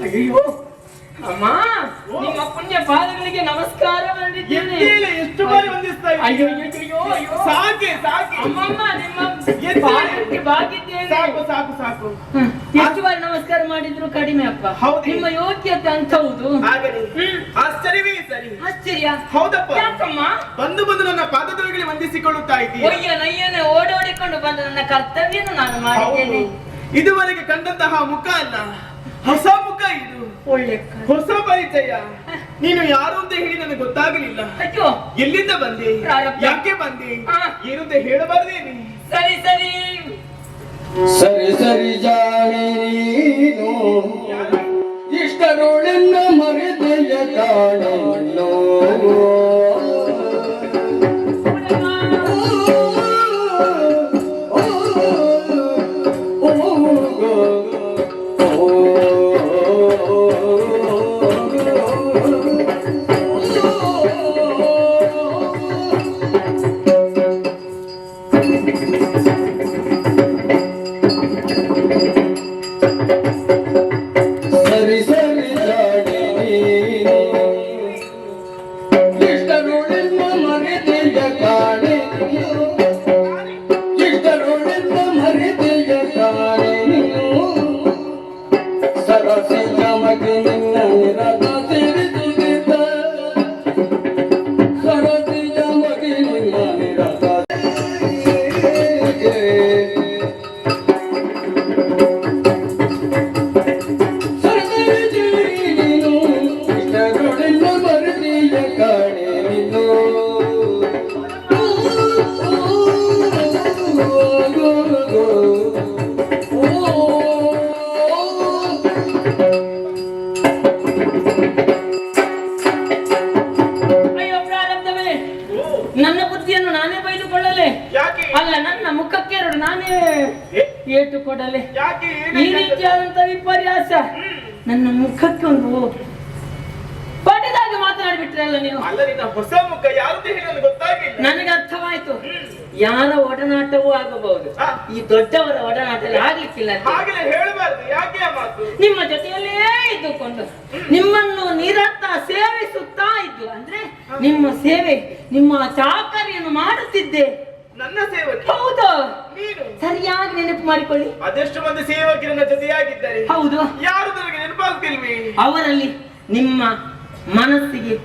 ಅಯ್ಯೋ ಅಮ್ಮ ನಿಮ್ಮ ಪುಣ್ಯ ಪಾದಗಳಿಗೆ ನಮಸ್ಕಾರ ಮಾಡಿದ್ದೇನೆ. ಎಷ್ಟು ಬಾರಿ ವಂದಿಸ್ತಾ ಇದ್ದೀನಿ. ಅಯ್ಯೋ ಅಯ್ಯೋ ಅಯ್ಯೋ ಸಾಕೆ ಸಾಕೆ ಅಮ್ಮಮ್ಮ ನಿಮ್ಮ ಎದ್ದೇಳಿ. ಪಾದಕ್ಕೆ ಬಾಗಿದ್ದೇನೆ. ಸಾಕು ಸಾಕು ಸಾಕು. ಎಷ್ಟು ಬಾರಿ ನಮಸ್ಕಾರ ಮಾಡಿದ್ರು ಕಡಿಮೆ ಅಪ್ಪ. ಹೌದು. ನಿಮ್ಮ ಯೋಗ್ಯತೆ ಅಂತಹುದು. ಆಗಲಿ. ಆಶ್ಚರ್ಯವೇ ಸರಿ. ಆಶ್ಚರ್ಯ. ಹೌದಪ್ಪ. ಯಾಕಮ್ಮ ಬಂದು ಬಂದು ನನ್ನ ಪಾದದೊಳಗೆ ವಂದಿಸಿಕೊಳ್ಳುತ್ತಾ ಇದ್ದೀಯ. ಒಯ್ಯ ನಯ್ಯನೆ ಓಡೋಡಿಕೊಂಡು ಬಂದ ನನ್ನ ಕರ್ತವ್ಯನು ನಾನು ಮಾಡಿದ್ದೇನೆ. ಇದುವರೆಗೆ ಕಂಡಂತಹ ಮುಖ ಅಲ್ಲ, ಹೊಸ ಮುಖ ಇದು. ಒಳ್ಳೆ ಹೊಸ ಪರಿಚಯ. ನೀನು ಯಾರು ಅಂತ ಹೇಳಿ ನನಗೆ ಗೊತ್ತಾಗಲಿಲ್ಲ. ಅಯ್ಯೋ ಎಲ್ಲಿಂದ ಬಂದೆ, ಪ್ರಾರಬ್ಧ. ಯಾಕೆ ಬಂದೆ, ಆ. ಏನು ಅಂತ ಹೇಳಬಾರ್ದೇನೆ. ಸರಿ ಸರಿ ಸರಿ ಸರಿ ಜಾಣೆ ನೀನು ಇಷ್ಟರೊಳೆನ್ನ ಮರೆತೆಯ ಕಾಣೋ ಸರಿ ಸರಿ ಜಾಣೆ ನೀನು ಇಷ್ಟರೊಳೆನ್ನ ಮರೆತೆಯ ಕಾಣೆ ಇಷ್ಟರೊಳೆನ್ನ ಮರೆತೆಯ ಕಾಣೆ ಸರಸಿ ನಮಗೆ ನಿನ್ನ ನಿರತ ಸೇರಿಸಿದ ಸರಸಿ ನಮಗೆ ನಿನ್ನ ನಿರತ ಅಯ್ಯೋ ಪ್ರಾರಬ್ಧವೇ, ನನ್ನ ಬುದ್ಧಿಯನ್ನು ನಾನೇ ಬೈದುಕೊಳ್ಳಲೆ? ಯಾಕೆ ಅಲ್ಲ ನನ್ನ ಮುಖಕ್ಕೆ ಎರಡು ನಾನೇ ಏಟು ಕೊಡಲೆ? ಯಾಕೆ ಈ ರೀತಿಯಾದಂತ ವಿಪರ್ಯಾಸ ನನ್ನ ಮುಖಕ್ಕೆ ಒಂದು ಪಡೆದಾಗಿ ಮಾತನಾಡಿಬಿಟ್ರಲ್ಲ ನೀವು. ಅಲ್ಲ, ನಿನ್ನ ಹೊಸ ಮುಖ ಯಾರು ಅಂತ ಹೇಳಿ ನನಗೆ ಗೊತ್ತಾಗಿಲ್ಲ. ನನಗೆ ಅರ್ಥವಾಯ್ತು. ಯಾರ ಒಡನಾಟವೂ ಆಗಬಹುದು, ಆ. ಈ ದೊಡ್ಡವರ ಒಡನಾಟದಲ್ಲಿ ಆಗ್ಲಿಕ್ಕಿಲ್ಲ. ಹಾಗೆಲ್ಲ ಹೇಳಬಾರ್ದು. ಯಾಕೆ ಆ ಮಾತು? ನಿಮ್ಮ ಜೊತೆಯಲ್ಲೇ ಇದ್ದುಕೊಂಡು ನಿಮ್ಮನ್ನು ನಿರತ ಸೇವಿಸುತ್ತಾ ಇದ್ದು, ಅಂದ್ರೆ ನಿಮ್ಮ ಸೇವೆ, ನಿಮ್ಮ ಚಾಕರಿಯನ್ನು ಮಾಡುತ್ತಿದ್ದೆ. ನನ್ನ ಸೇವಕಿ ಹೌದು, ನೀನು. ಸರಿಯಾಗಿ ನೆನಪು ಮಾಡಿಕೊಳ್ಳಿ. ಅದೆಷ್ಟು ಮಂದಿ ಸೇವಕರು ನನ್ನ ಜೊತೆಯಾಗಿದ್ದಾರೆ. ಹೌದು, ಯಾರು ನನಗೆ ನೆನಪಾಗ್ತಿಲ್ವಿ? ಅವರಲ್ಲಿ ನಿಮ್ಮ ಮನಸ್ಸಿಗೆ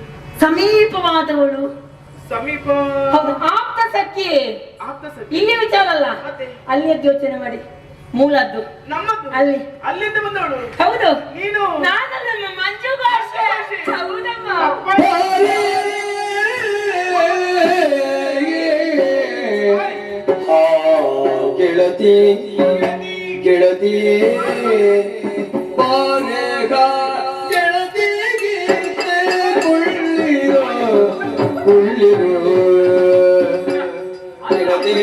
ಸಮೀಪವಾದವಳು, ಸಮೀಪ ಹೌದು, ಆಪ್ತ ಸಖಿ. ಆಪ್ತ ಸಖಿ. ಇಲ್ಲಿ ವಿಚಾರ ಅಲ್ಲ, ಮತ್ತೆ? ಅಲ್ಲಿಯದ್ದು ಯೋಚನೆ ಮಾಡಿ. ಮೂಲದ್ದು ನಮ್ಮದು ಅಲ್ಲಿ. ಅಲ್ಲಿಂದ ಬಂದವಳು ಹೌದು, ನೀನು. ನಾನು ನಮ್ಮ ಮಂಜು ಭಾಷೆ. ಹೌದಮ್ಮ. ಗೆಳತಿ ಗೆಳತಿ ಬಾರೆಗ ಗೆಳತಿಗೆ ಕುಳ್ಳಿರೋ ಕುಳ್ಳಿರೋ ಗೆಳತಿ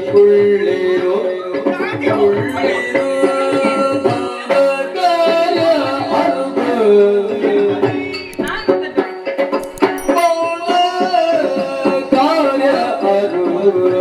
ಕುಳ್ಳಿರೋ ಕುಳ್ಳಿರೋ ಕಾಲ ಕಾರ್ಯ ಅರುರ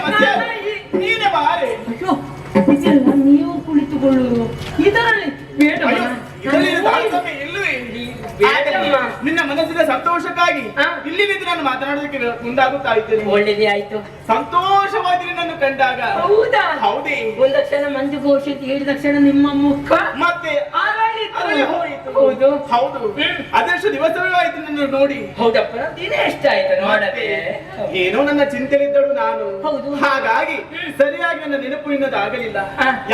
ಮತ ನೀವು ಕುಳಿತುಕೊಳ್ಳುವುದು ಇದರಲ್ಲಿ ನಿನ್ನ ಮನಸ್ಸಿನ ಸಂತೋಷಕ್ಕಾಗಿ ಇಲ್ಲಿ ನಿಂತು ನಾನು ಮಾತನಾಡೋದಕ್ಕೆ ಮುಂದಾಗುತ್ತಾ ಇದ್ದೇನೆ. ಒಳ್ಳೆದೇ ಆಯ್ತು. ಸಂತೋಷವಾಗಿ ನಿನ್ನನ್ನು ಕಂಡಾಗ ಹೌದಾ? ಹೌದೇ. ಒಂದು ತಕ್ಷಣ ಮಂಜು ಘೋಷಿತ ಹೇಳಿದ ತಕ್ಷಣ ನಿಮ್ಮ ಮುಖ ಮತ್ತೆ ಅರಳಿ ಹೋಯಿತು. ಹೌದು ಹೌದು. ಅದೆಷ್ಟು ದಿವಸವೇ ಆಯ್ತು ನಿನ್ನ ನೋಡಿ. ಹೌದಪ್ಪ, ದಿನ ಎಷ್ಟಾಯ್ತು ನೋಡದೆ. ಏನೋ ನನ್ನ ಚಿಂತೆಲಿದ್ದಳು ನಾನು. ಹೌದು. ಹಾಗಾಗಿ ಸರಿಯಾಗಿ ನನ್ನ ನೆನಪು ಇನ್ನದಾಗಲಿಲ್ಲ.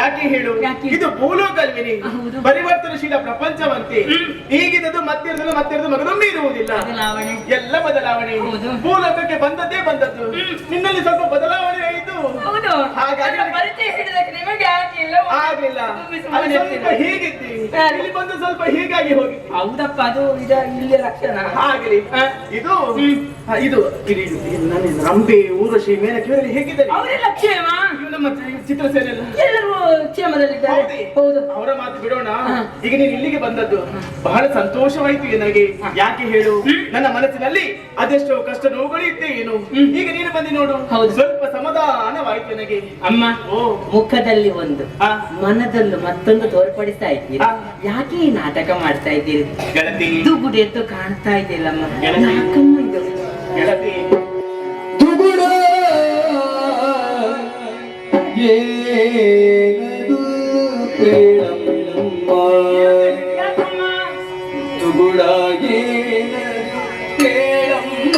ಯಾಕೆ ಹೇಳು, ಯಾಕೆ? ಇದು ಭೂಲೋಕಲ್ವಿನಿ, ಹೌದು. ಪರಿವರ್ತನಶೀಲ ಪ್ರಪಂಚವಂತೆ. ಈಗಿದ್ದು ಮತ್ತಿರದಲು ಮಗದೊಮ್ಮೆ ಇರುವುದಿಲ್ಲ. ಬದಲಾವಣೆ ಎಲ್ಲ ಬದಲಾವಣೆ. ಹೌದು. ಭೂಲೋಕಕ್ಕೆ ಬಂದದ್ದೇ ಬಂದದ್ದು. ನಿನ್ನಲ್ಲಿ ಸ್ವಲ್ಪ ಬದಲಾವಣೆ ಆಯಿತು. ಹೌದು. ಹಾಗಾಗಿ ನನ್ನ ಪರಿಚಯ ಹಿಡಿದಕ್ಕೆ ನಿಮಗೆ ಆಗಿಲ್ಲ. ಆಗ್ಲಿಲ್ಲ. ಅಲ್ಲಿ ಸ್ವಲ್ಪ ಹೀಗಿದ್ದಿ, ಇಲ್ಲಿ ಬಂದು ಸ್ವಲ್ಪ ಹೀಗಾಗಿ ಹೋಗಿ. ಹೌದಪ್ಪ, ಅದು ಇಲ್ಲಿ ಲಕ್ಷಣ. ಹಾಗಲಿ. ಇದು ಇದು ನನ್ನ ರಂಬೆ ಊರ್ವಶಿ ಮೇನಕೆ ಇವರೆಲ್ಲ ಹೇಗಿದ್ದಾರೆ? ಅವರೆಲ್ಲ ಕ್ಷೇಮ. ಇವು ನಮ್ಮ ಚಿತ್ರಸೇನೆಲ್ಲ ಎಲ್ಲರೂ ಕ್ಷೇಮದಲ್ಲಿದ್ದಾರೆ. ಹೌದೇ? ಹೌದು. ಅವರ ಮಾತು ಬಿಡೋಣ. ಈಗ ನೀನು ಇಲ್ಲಿಗೆ ಬಂದದ್ದು ಬಹಳ ಸಂತೋಷವಾಯಿತು ನನಗೆ. ಯಾಕೆ ಹೇಳು, ನನ್ನ ಮನಸ್ಸಿನಲ್ಲಿ ಅದೆಷ್ಟೋ ಕಷ್ಟ ನೋವುಗಳು ಇದ್ದೆ ಏನು. ಈಗ ನೀನು ಬಂದು ನೋಡು, ಹೌದು. ಸ್ವಲ್ಪ ಸಮಾಧಾನವಾಯಿತು ನನಗೆ. ಅಮ್ಮ, ಓ ಮುಖದಲ್ಲಿ ಒಂದು, ಆ, ಮನದಲ್ಲೂ ಮತ್ತೊಂದು ತೋರ್ಪಡಿಸ್ತಾ ಇದ್ದೀರಿ. ಆ. ಯಾಕೆ ಈ ನಾಟಕ ಮಾಡ್ತಾ ಇದ್ದೀರಿ? ಗೆಳತಿ ಇದು ಗುಡೆದ್ದು ಕಾಣ್ತಾ ಇದೆಯಲ್ಲಮ್ಮ. ಗೆಳತಿ. ಯಾಕಮ್ಮ ಇದು? ಗೆಳತಿ ತುಗುಡ ಏನದು ಪ್ರೇಳಮ್ಮ ಯಾಕಮ್ಮ? ತುಗುಡ ಏನದು ಪ್ರೇಳಮ್ಮ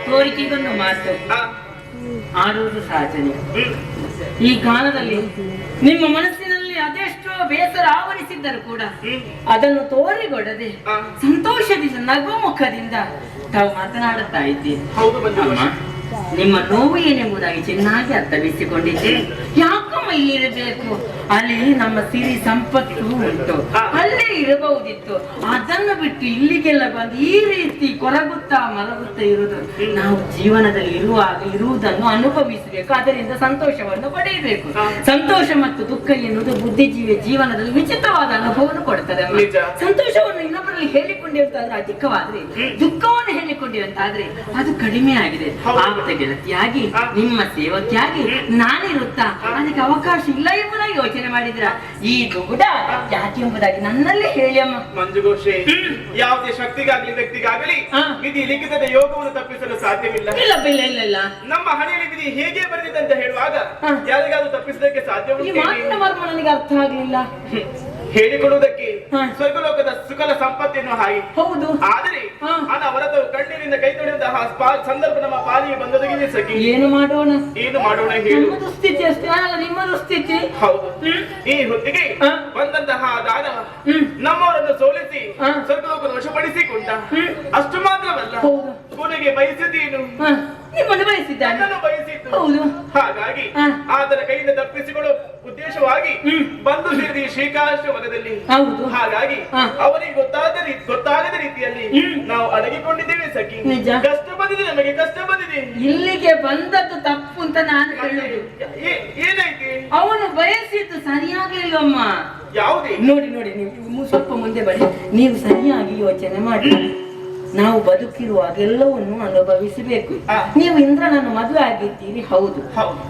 ತೋರಿಕೆಗೊಂದು ಮಾತು, ಆಡುವುದು ಸಹಜನೆ. ಈ ಕಾಲದಲ್ಲಿ ನಿಮ್ಮ ಮನಸ್ಸಿನಲ್ಲಿ ಅದೆಷ್ಟೋ ಬೇಸರ ಆವರಿಸಿದ್ದು ಆಗಿದ್ದರೂ ಕೂಡ ಅದನ್ನು ತೋರಿಗೊಡದೆ ಸಂತೋಷದಿಂದ ನಗು ಮುಖದಿಂದ ತಾವು ಮಾತನಾಡುತ್ತಾ ಇದ್ದೀರಿ. ಹೌದು ಮಂಜುಳಾ. ನಿಮ್ಮ ನೋವು ಏನೆಂಬುದಾಗಿ ಚೆನ್ನಾಗಿ ಅರ್ಥೈಸಿಕೊಂಡಿದ್ದೆ. ಯಾಕಮ್ಮ ಇಲ್ಲಿರಬೇಕು? ಅಲ್ಲಿ ನಮ್ಮ ಸಿರಿ ಸಂಪತ್ತು ಉಂಟು, ಅಲ್ಲೇ ಇರಬಹುದಿತ್ತು. ಅದನ್ನು ಬಿಟ್ಟು ಇಲ್ಲಿಗೆಲ್ಲ ಬಂದು ಈ ರೀತಿ ಕೊರಗುತ್ತಾ ಮರಗುತ್ತಾ ಇರುವುದು, ನಾವು ಜೀವನದಲ್ಲಿ ಇರುವುದನ್ನು ಅನುಭವಿಸಬೇಕು, ಅದರಿಂದ ಸಂತೋಷವನ್ನು ಪಡೆಯಬೇಕು. ಸಂತೋಷ ಮತ್ತು ದುಃಖ ಎನ್ನುವುದು ಬುದ್ಧಿಜೀವಿಯ ಜೀವನದಲ್ಲಿ ವಿಚಿತ್ರವಾದ ಅನುಭವವನ್ನು ಕೊಡುತ್ತದೆ. ಸಂತೋಷವನ್ನು ಇನ್ನೊಬ್ಬರಲ್ಲಿ ಹೇಳಿಕೊಂಡಿರುವಂತಾದ್ರೆ ಅಧಿಕವಾದ್ರೆ, ದುಃಖವನ್ನು ಹೇಳಿಕೊಂಡಿರುವಂತಾದ್ರೆ ಅದು ಕಡಿಮೆ ಆಗಿದೆ. ಗೆಳತಿಯಾಗಿ ನಿಮ್ಮ ಸೇವಕಿಯಾಗಿ ನಾನಿರುತ್ತಾ ಅದಕ್ಕೆ ಅವಕಾಶ ಇಲ್ಲ ಎಂಬುದಾಗಿ ಯೋಚನೆ ಮಾಡಿದ್ರ ಈ ದುಗುಡ ಯಾಕೆ ಎಂಬುದಾಗಿ ನನ್ನಲ್ಲಿ ಹೇಳಿ ಅಮ್ಮ. ಮಂಜುಗೋಷೆ, ಯಾವುದೇ ಶಕ್ತಿಗಾಗ್ಲಿ ವ್ಯಕ್ತಿಗಾಗಲಿ ವಿಧಿ ಲಿಖಿತದ ಯೋಗವನ್ನು ತಪ್ಪಿಸಲು ಸಾಧ್ಯವಿಲ್ಲ. ಇಲ್ಲ ಇಲ್ಲ ಇಲ್ಲ ಇಲ್ಲ, ನಮ್ಮ ಹಣೆಯಲ್ಲಿ ವಿಧಿ ಹೇಗೆ ಬರೆದಿದೆ ಅಂತ ಹೇಳುವಾಗ ಯಾರಿಗಾದ್ರೂ ತಪ್ಪಿಸೋದಕ್ಕೆ ಈ ಸಾಧ್ಯವಿಲ್ಲ. ಮಾತಿನ ಮರ್ಮ ನನಗೆ ಅರ್ಥ ಆಗ್ಲಿಲ್ಲ. ಹೇಳಿಕೊಡುವುದಕ್ಕೆ ಸ್ವರ್ಗಲೋಕದ ಸುಖಲ ಸಂಪತ್ತಿನ ಹಾಗೆ. ಹೌದು, ಆದರೆ ಅನವರತವು ಕಣ್ಣಿನಿಂದ ಕೈ ತೊಳೆದಂತಹ ಸಂದರ್ಭ ನಮ್ಮ ಪಾಲಿಗೆ ಬಂದೊದಗಿದೆ ಸಖಿ. ಏನು ಮಾಡೋಣ? ಏನು ಮಾಡೋಣ ಹೇಳು? ನಮ್ಮ ದುಸ್ಥಿತಿ ಅಷ್ಟೇ ಅಲ್ಲ, ನಿಮ್ಮ ದುಸ್ಥಿತಿ. ಹೌದು, ಈ ಹೊತ್ತಿಗೆ ಬಂದಂತಹ ದಾನವ ನಮ್ಮವರನ್ನು ಸೋಲಿಸಿ ಸ್ವರ್ಗಲೋಕವನ್ನು ವಶಪಡಿಸಿಕೊಂಡ. ಅಷ್ಟು ಮಾತ್ರವಲ್ಲ, ಕೊನೆಗೆ ಬಯಸಿದ್ದೇನು? ನಿಮ್ಮನ್ನು ಬಯಸಿದ್ದಾನೆ. ನನ್ನನ್ನು ಬಯಸಿದ್ದು. ಹೌದು, ಹಾಗಾಗಿ ಆತನ ಕೈಯಿಂದ ತಪ್ಪಿಸಿಕೊಳ್ಳುವ ಉದ್ದೇಶವಾಗಿ ಬಂದು ಸೇರಿದ ಈ ಶ್ರೀಕಾಶ್ರಮದಲ್ಲಿ. ಹೌದು, ಹಾಗಾಗಿ ಅವರಿಗೆ ಗೊತ್ತಾಗದ ರೀತಿಯಲ್ಲಿ ನಾವು ಅಡಗಿಕೊಂಡಿದ್ದೇವೆ ಸಖಿ. ನಿಜ. ಕಷ್ಟ ಬಂದಿದೆ, ನಮಗೆ ಕಷ್ಟ ಬಂದಿದೆ. ಇಲ್ಲಿಗೆ ಬಂದದ್ದು ತಪ್ಪು ಅಂತ ನಾನು ಹೇಳುದು. ಏನೈತಿ? ಅವನು ಬಯಸಿದ್ದು ಸರಿಯಾಗ್ಲಿಲ್ವಮ್ಮ. ಯಾವುದೇ ನೋಡಿ ನೋಡಿ, ನೀವು ಸ್ವಲ್ಪ ಮುಂದೆ ಬನ್ನಿ. ನೀವು ಸರಿಯಾಗಿ ಯೋಚನೆ ಮಾಡಿ. ನಾವು ಬದುಕಿರುವಾಗ ಎಲ್ಲವನ್ನು ಅನುಭವಿಸಬೇಕು. ನೀವು ಇಂದ್ರನನ್ನು ಮದುವೆ ಆಗಿದ್ದೀರಿ, ಹೌದು.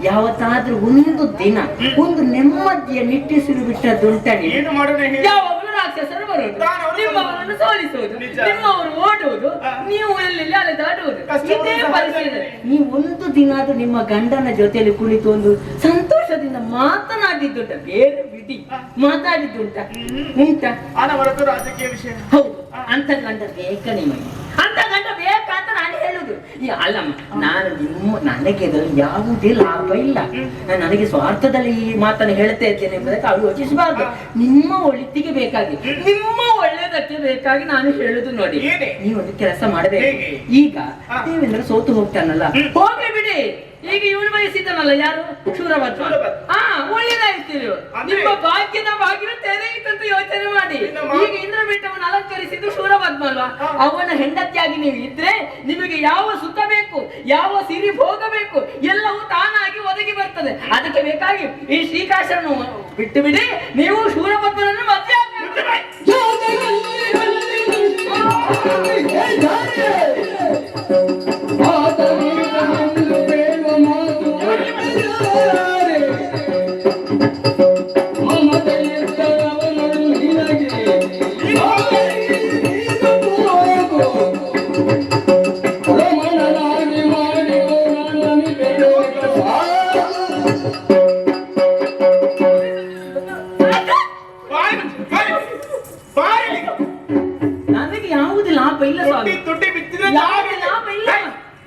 ಯಾವತ್ತಾದ್ರೂ ಒಂದು ದಿನ ಒಂದು ನೆಮ್ಮದಿಯ ನಿಟ್ಟಿಸಿರು ಬಿಟ್ಟದ್ದುಂಟ? ಏನು ಮಾಡೋಣ ಹೇಳಿ? ಯಾವಾಗಲೂ ರಾಕ್ಷಸರು ಬರುವುದು, ನಿಮ್ಮವರನ್ನು ಸೋಲಿಸುವುದು, ನಿಮ್ಮವರು ಓಡುವುದು, ನೀವು ಎಲ್ಲೆಲ್ಲಿ ಅಲೆದಾಡುವುದು, ಇದೇ ಪರಿಸ್ಥಿತಿ. ನೀವು ಒಂದು ದಿನ ಆದ್ರೂ ನಿಮ್ಮ ಗಂಡನ ಜೊತೆಯಲ್ಲಿ ಕುಳಿತು ಒಂದು ಸಂತೋಷದಿಂದ ಮಾತನಾಡಿದ್ದುಂಟ? ಬೇರೆ ಬಿಡಿ, ಮಾತಾಡಿದ್ದುಂಟ? ಉಂಟ? ಅನವರತ ರಾಜಕೀಯ ವಿಷಯ. ಹೌದು, ಅಂತ ಗಂಡ ಬೇಕ ನಿಮಗೆ, ಅಂತ ಗಂಡ ಬೇಕಂತ ನಾನು ಹೇಳುದು. ಅಲ್ಲಮ್ಮ, ನಾನು ನನಗೆ ಇದರಲ್ಲಿ ಯಾವುದೇ ಲಾಭ ಇಲ್ಲ. ನನಗೆ ಸ್ವಾರ್ಥದಲ್ಲಿ ಈ ಮಾತನ್ನು ಹೇಳ್ತಾ ಇದ್ದೇನೆ ಎಂಬುದಕ್ಕೆ ಅವ್ರು ಯೋಚಿಸಬಾರ್ದು. ನಿಮ್ಮ ಒಳಿತಿಗೆ ಬೇಕಾಗಿ, ನಿಮ್ಮ ಒಳ್ಳೆದಕ್ಕೆ ಬೇಕಾಗಿ ನಾನು ಹೇಳುದು. ನೋಡಿ, ನೀವೊಂದು ಕೆಲಸ ಮಾಡಬೇಕು. ಈಗ ದೇವೇಂದ್ರ ಸೋತು ಹೋಗ್ತಾನಲ್ಲ, ಹೋಗ್ಲಿ ಬಿಡಿ. ಈಗ ಇವನು ಬಯಸಿದ್ದಾನಲ್ಲ, ಯಾರು? ಶೂರಭದ್ಮ. ಒಳ್ಳೇದಾಯ್ತು. ನಿಮ್ಮ ಭಾಗ್ಯದ ಬಾಗಿಲು ತೆರೆಯಿತಂತ ಯೋಚನೆ ಮಾಡಿ. ಈಗ ಇಂದ್ರಪೀಠವನ್ನು ಅಲಂಕರಿಸಿದ್ದು ಶೂರಭದ್ಮ ಅಲ್ವಾ? ಅವನ ಹೆಂಡತಿಯಾಗಿ ನೀವು ಇದ್ರೆ ನಿಮಗೆ ಯಾವ ಸುಖ ಬೇಕು, ಯಾವ ಸಿರಿ ಭೋಗ ಬೇಕು, ಎಲ್ಲವೂ ತಾನಾಗಿ ಒದಗಿ ಬರ್ತದೆ. ಅದಕ್ಕೆ ಬೇಕಾಗಿ ಈ ಶ್ರೀಕಾಶವನ್ನು ಬಿಟ್ಟು ಬಿಡಿ, ನೀವು ಶೂರಭದ್ಮನನ್ನು ಮದುವೆ ನನಗೆ ಯಾವುದೇ ಲಾಭ ಇಲ್ಲ. ತುಟ್ಟಿ ಬಿತ್ತಿದ್ರೆ ಲಾಭ ಇಲ್ಲ.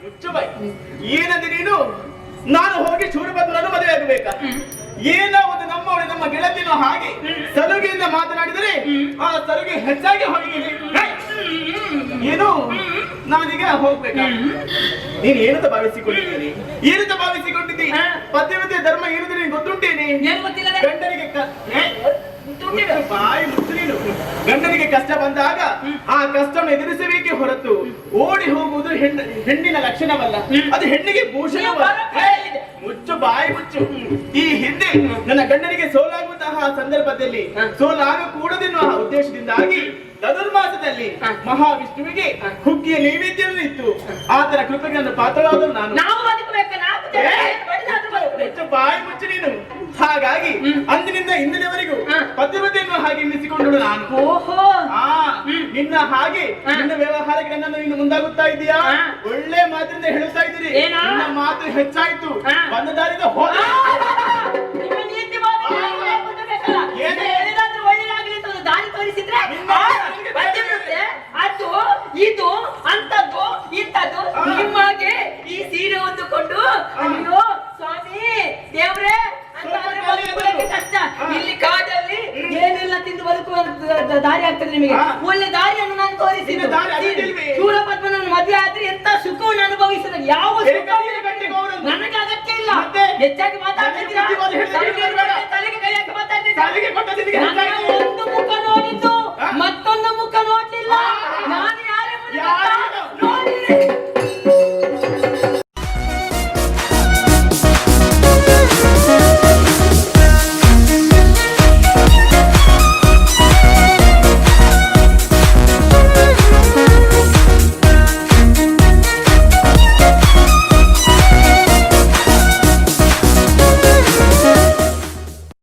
ಮುಚ್ಚು ಬಾಯಿ. ಏನಂದ್ರೆ ನೀನು ನಾನು ಹೋಗಿ ಶೂರಭದ್ರನನ್ನು ಮದುವೆ ಆಗಬೇಕಾ? ಏನಾವುದು ನಮ್ಮ ಗೆಳತಿನೋ ಹಾಗೆ ಸಲುಗೆಯಿಂದ ಮಾತನಾಡಿದರೆ ಆ ಸಲುಗೆ ಹೆಚ್ಚಾಗಿ ಹೊರಗೆ ಏನು ನಾನೀಗ ಹೋಗ್ಬೇಕಾ? ನೀನು ಏನಂತ ಭಾವಿಸಿಕೊಂಡಿದ್ದೀನಿ? ಏನಂತ ಭಾವಿಸಿಕೊಂಡಿದ್ದಿ? ಪತಿವ್ರತೆ ಧರ್ಮ ಏನಿದೆ ನೀನು ಗೊತ್ತುಂಟೇನೆ? ಗಂಡನಿಗೆ ಬಾಯಿ ಮುಚ್ಚು ನೀನು. ಗಂಡನಿಗೆ ಕಷ್ಟ ಬಂದಾಗ ಆ ಕಷ್ಟವನ್ನು ಎದುರಿಸಬೇಕೇ ಹೊರತು ಓಡಿ ಹೋಗುವುದು ಹೆಣ್ಣಿನ ಲಕ್ಷಣವಲ್ಲ, ಅದು ಹೆಣ್ಣಿಗೆ ಭೂಷಣವಲ್ಲ. ಮುಚ್ಚು ಬಾಯಿ ಮುಚ್ಚು. ಈ ಹಿಂದೆ ನನ್ನ ಗಂಡನಿಗೆ ಸೋಲಾಗುವಂತಹ ಸಂದರ್ಭದಲ್ಲಿ ಸೋಲಾಗಕೂಡದೆನ್ನುವ ಉದ್ದೇಶದಿಂದಾಗಿ ಧನುರ್ಮಾಸದಲ್ಲಿ ಮಹಾವಿಷ್ಣುವಿಗೆ ಹುಗ್ಗಿಯ ನೈವೇದ್ಯವನ್ನು ಇತ್ತು. ಆತನ ಕೃಪೆಗೆ ನನ್ನ ಪಾತ್ರವಾದನು ನಾನು. ಬಾಯಿ ಮುಚ್ಚು ನೀನು. ಹಾಗಾಗಿ ಅಂದಿನಿಂದ ಇಂದಿನವರೆಗೂ ಪತಿವ್ರತೆಯನ್ನು ಹಾಗೆ ಎನ್ನಿಸಿಕೊಂಡಳು ನಾನು. ನಿನ್ನ ಹಾಗೆ ನಿನ್ನ ವ್ಯವಹಾರಕ್ಕೆ ನನ್ನನ್ನು ಇನ್ನು ಮುಂದಾಗುತ್ತಾ ಇದೆಯಾ? ಒಳ್ಳೆ ಮಾತಿನಿಂದ ಹೇಳುತ್ತಾ ಇದ್ದೀರಿ. ನಿನ್ನ ಮಾತು ಹೆಚ್ಚಾಯ್ತು, ಬಂದ ದಾರಿದ ಹೋದ. ದಾರಿ ತೋರಿಸಿದ್ರೆ ಅದು ಇದು ಅಂತದ್ದು ಇಂಥದ್ದು ನಿಮಗೆ ಈ ಸೀರೆ ಹೊಂದಿಕೊಂಡು ಅಯ್ಯೋ ಸ್ವಾಮಿ ದೇವ್ರೆ ಅಂತ ಕಷ್ಟ. ಇಲ್ಲಿ ಕಾಡಲ್ಲಿ ಏನೆಲ್ಲ ತಿಂದು ಬದುಕುವ ಅನುಭವಿಸಿದ್ದು ದಾರಿ ಅದಿಲ್ವೇ? ಶೂರಪದ್ಮನನ್ನು ಮದುವೆ ಆದ್ರೆ ಎಂತ ಸುಖವನ್ನು ಅನುಭವಿಸಿದ ಯಾವ ಸುಖ ಹೇಗಾಗಿದೆ ಗಂಟೆಗೆ ಅವರನ್ನು? ನನಗೆ ಅಗತ್ಯ ಇಲ್ಲ. ಮತ್ತೆ? ಹೆಚ್ಚಾಗಿ ಮಾತಾಡ್ತಿದ್ದೀರಾ? ಬುದ್ಧಿವಾದ ಹೇಳಿದ್ರೆ ತಲೆಗೆ ಬೇಡ. ತಲೆಗೆ ಕೈ ಹಾಕಿ ಮಾತಾಡ್ತಿದ್ದೀರಾ? ಸಾಲಿಗೆ ಕೊಟ್ಟದಿದ್ದಿಗೆ ನನ್ನ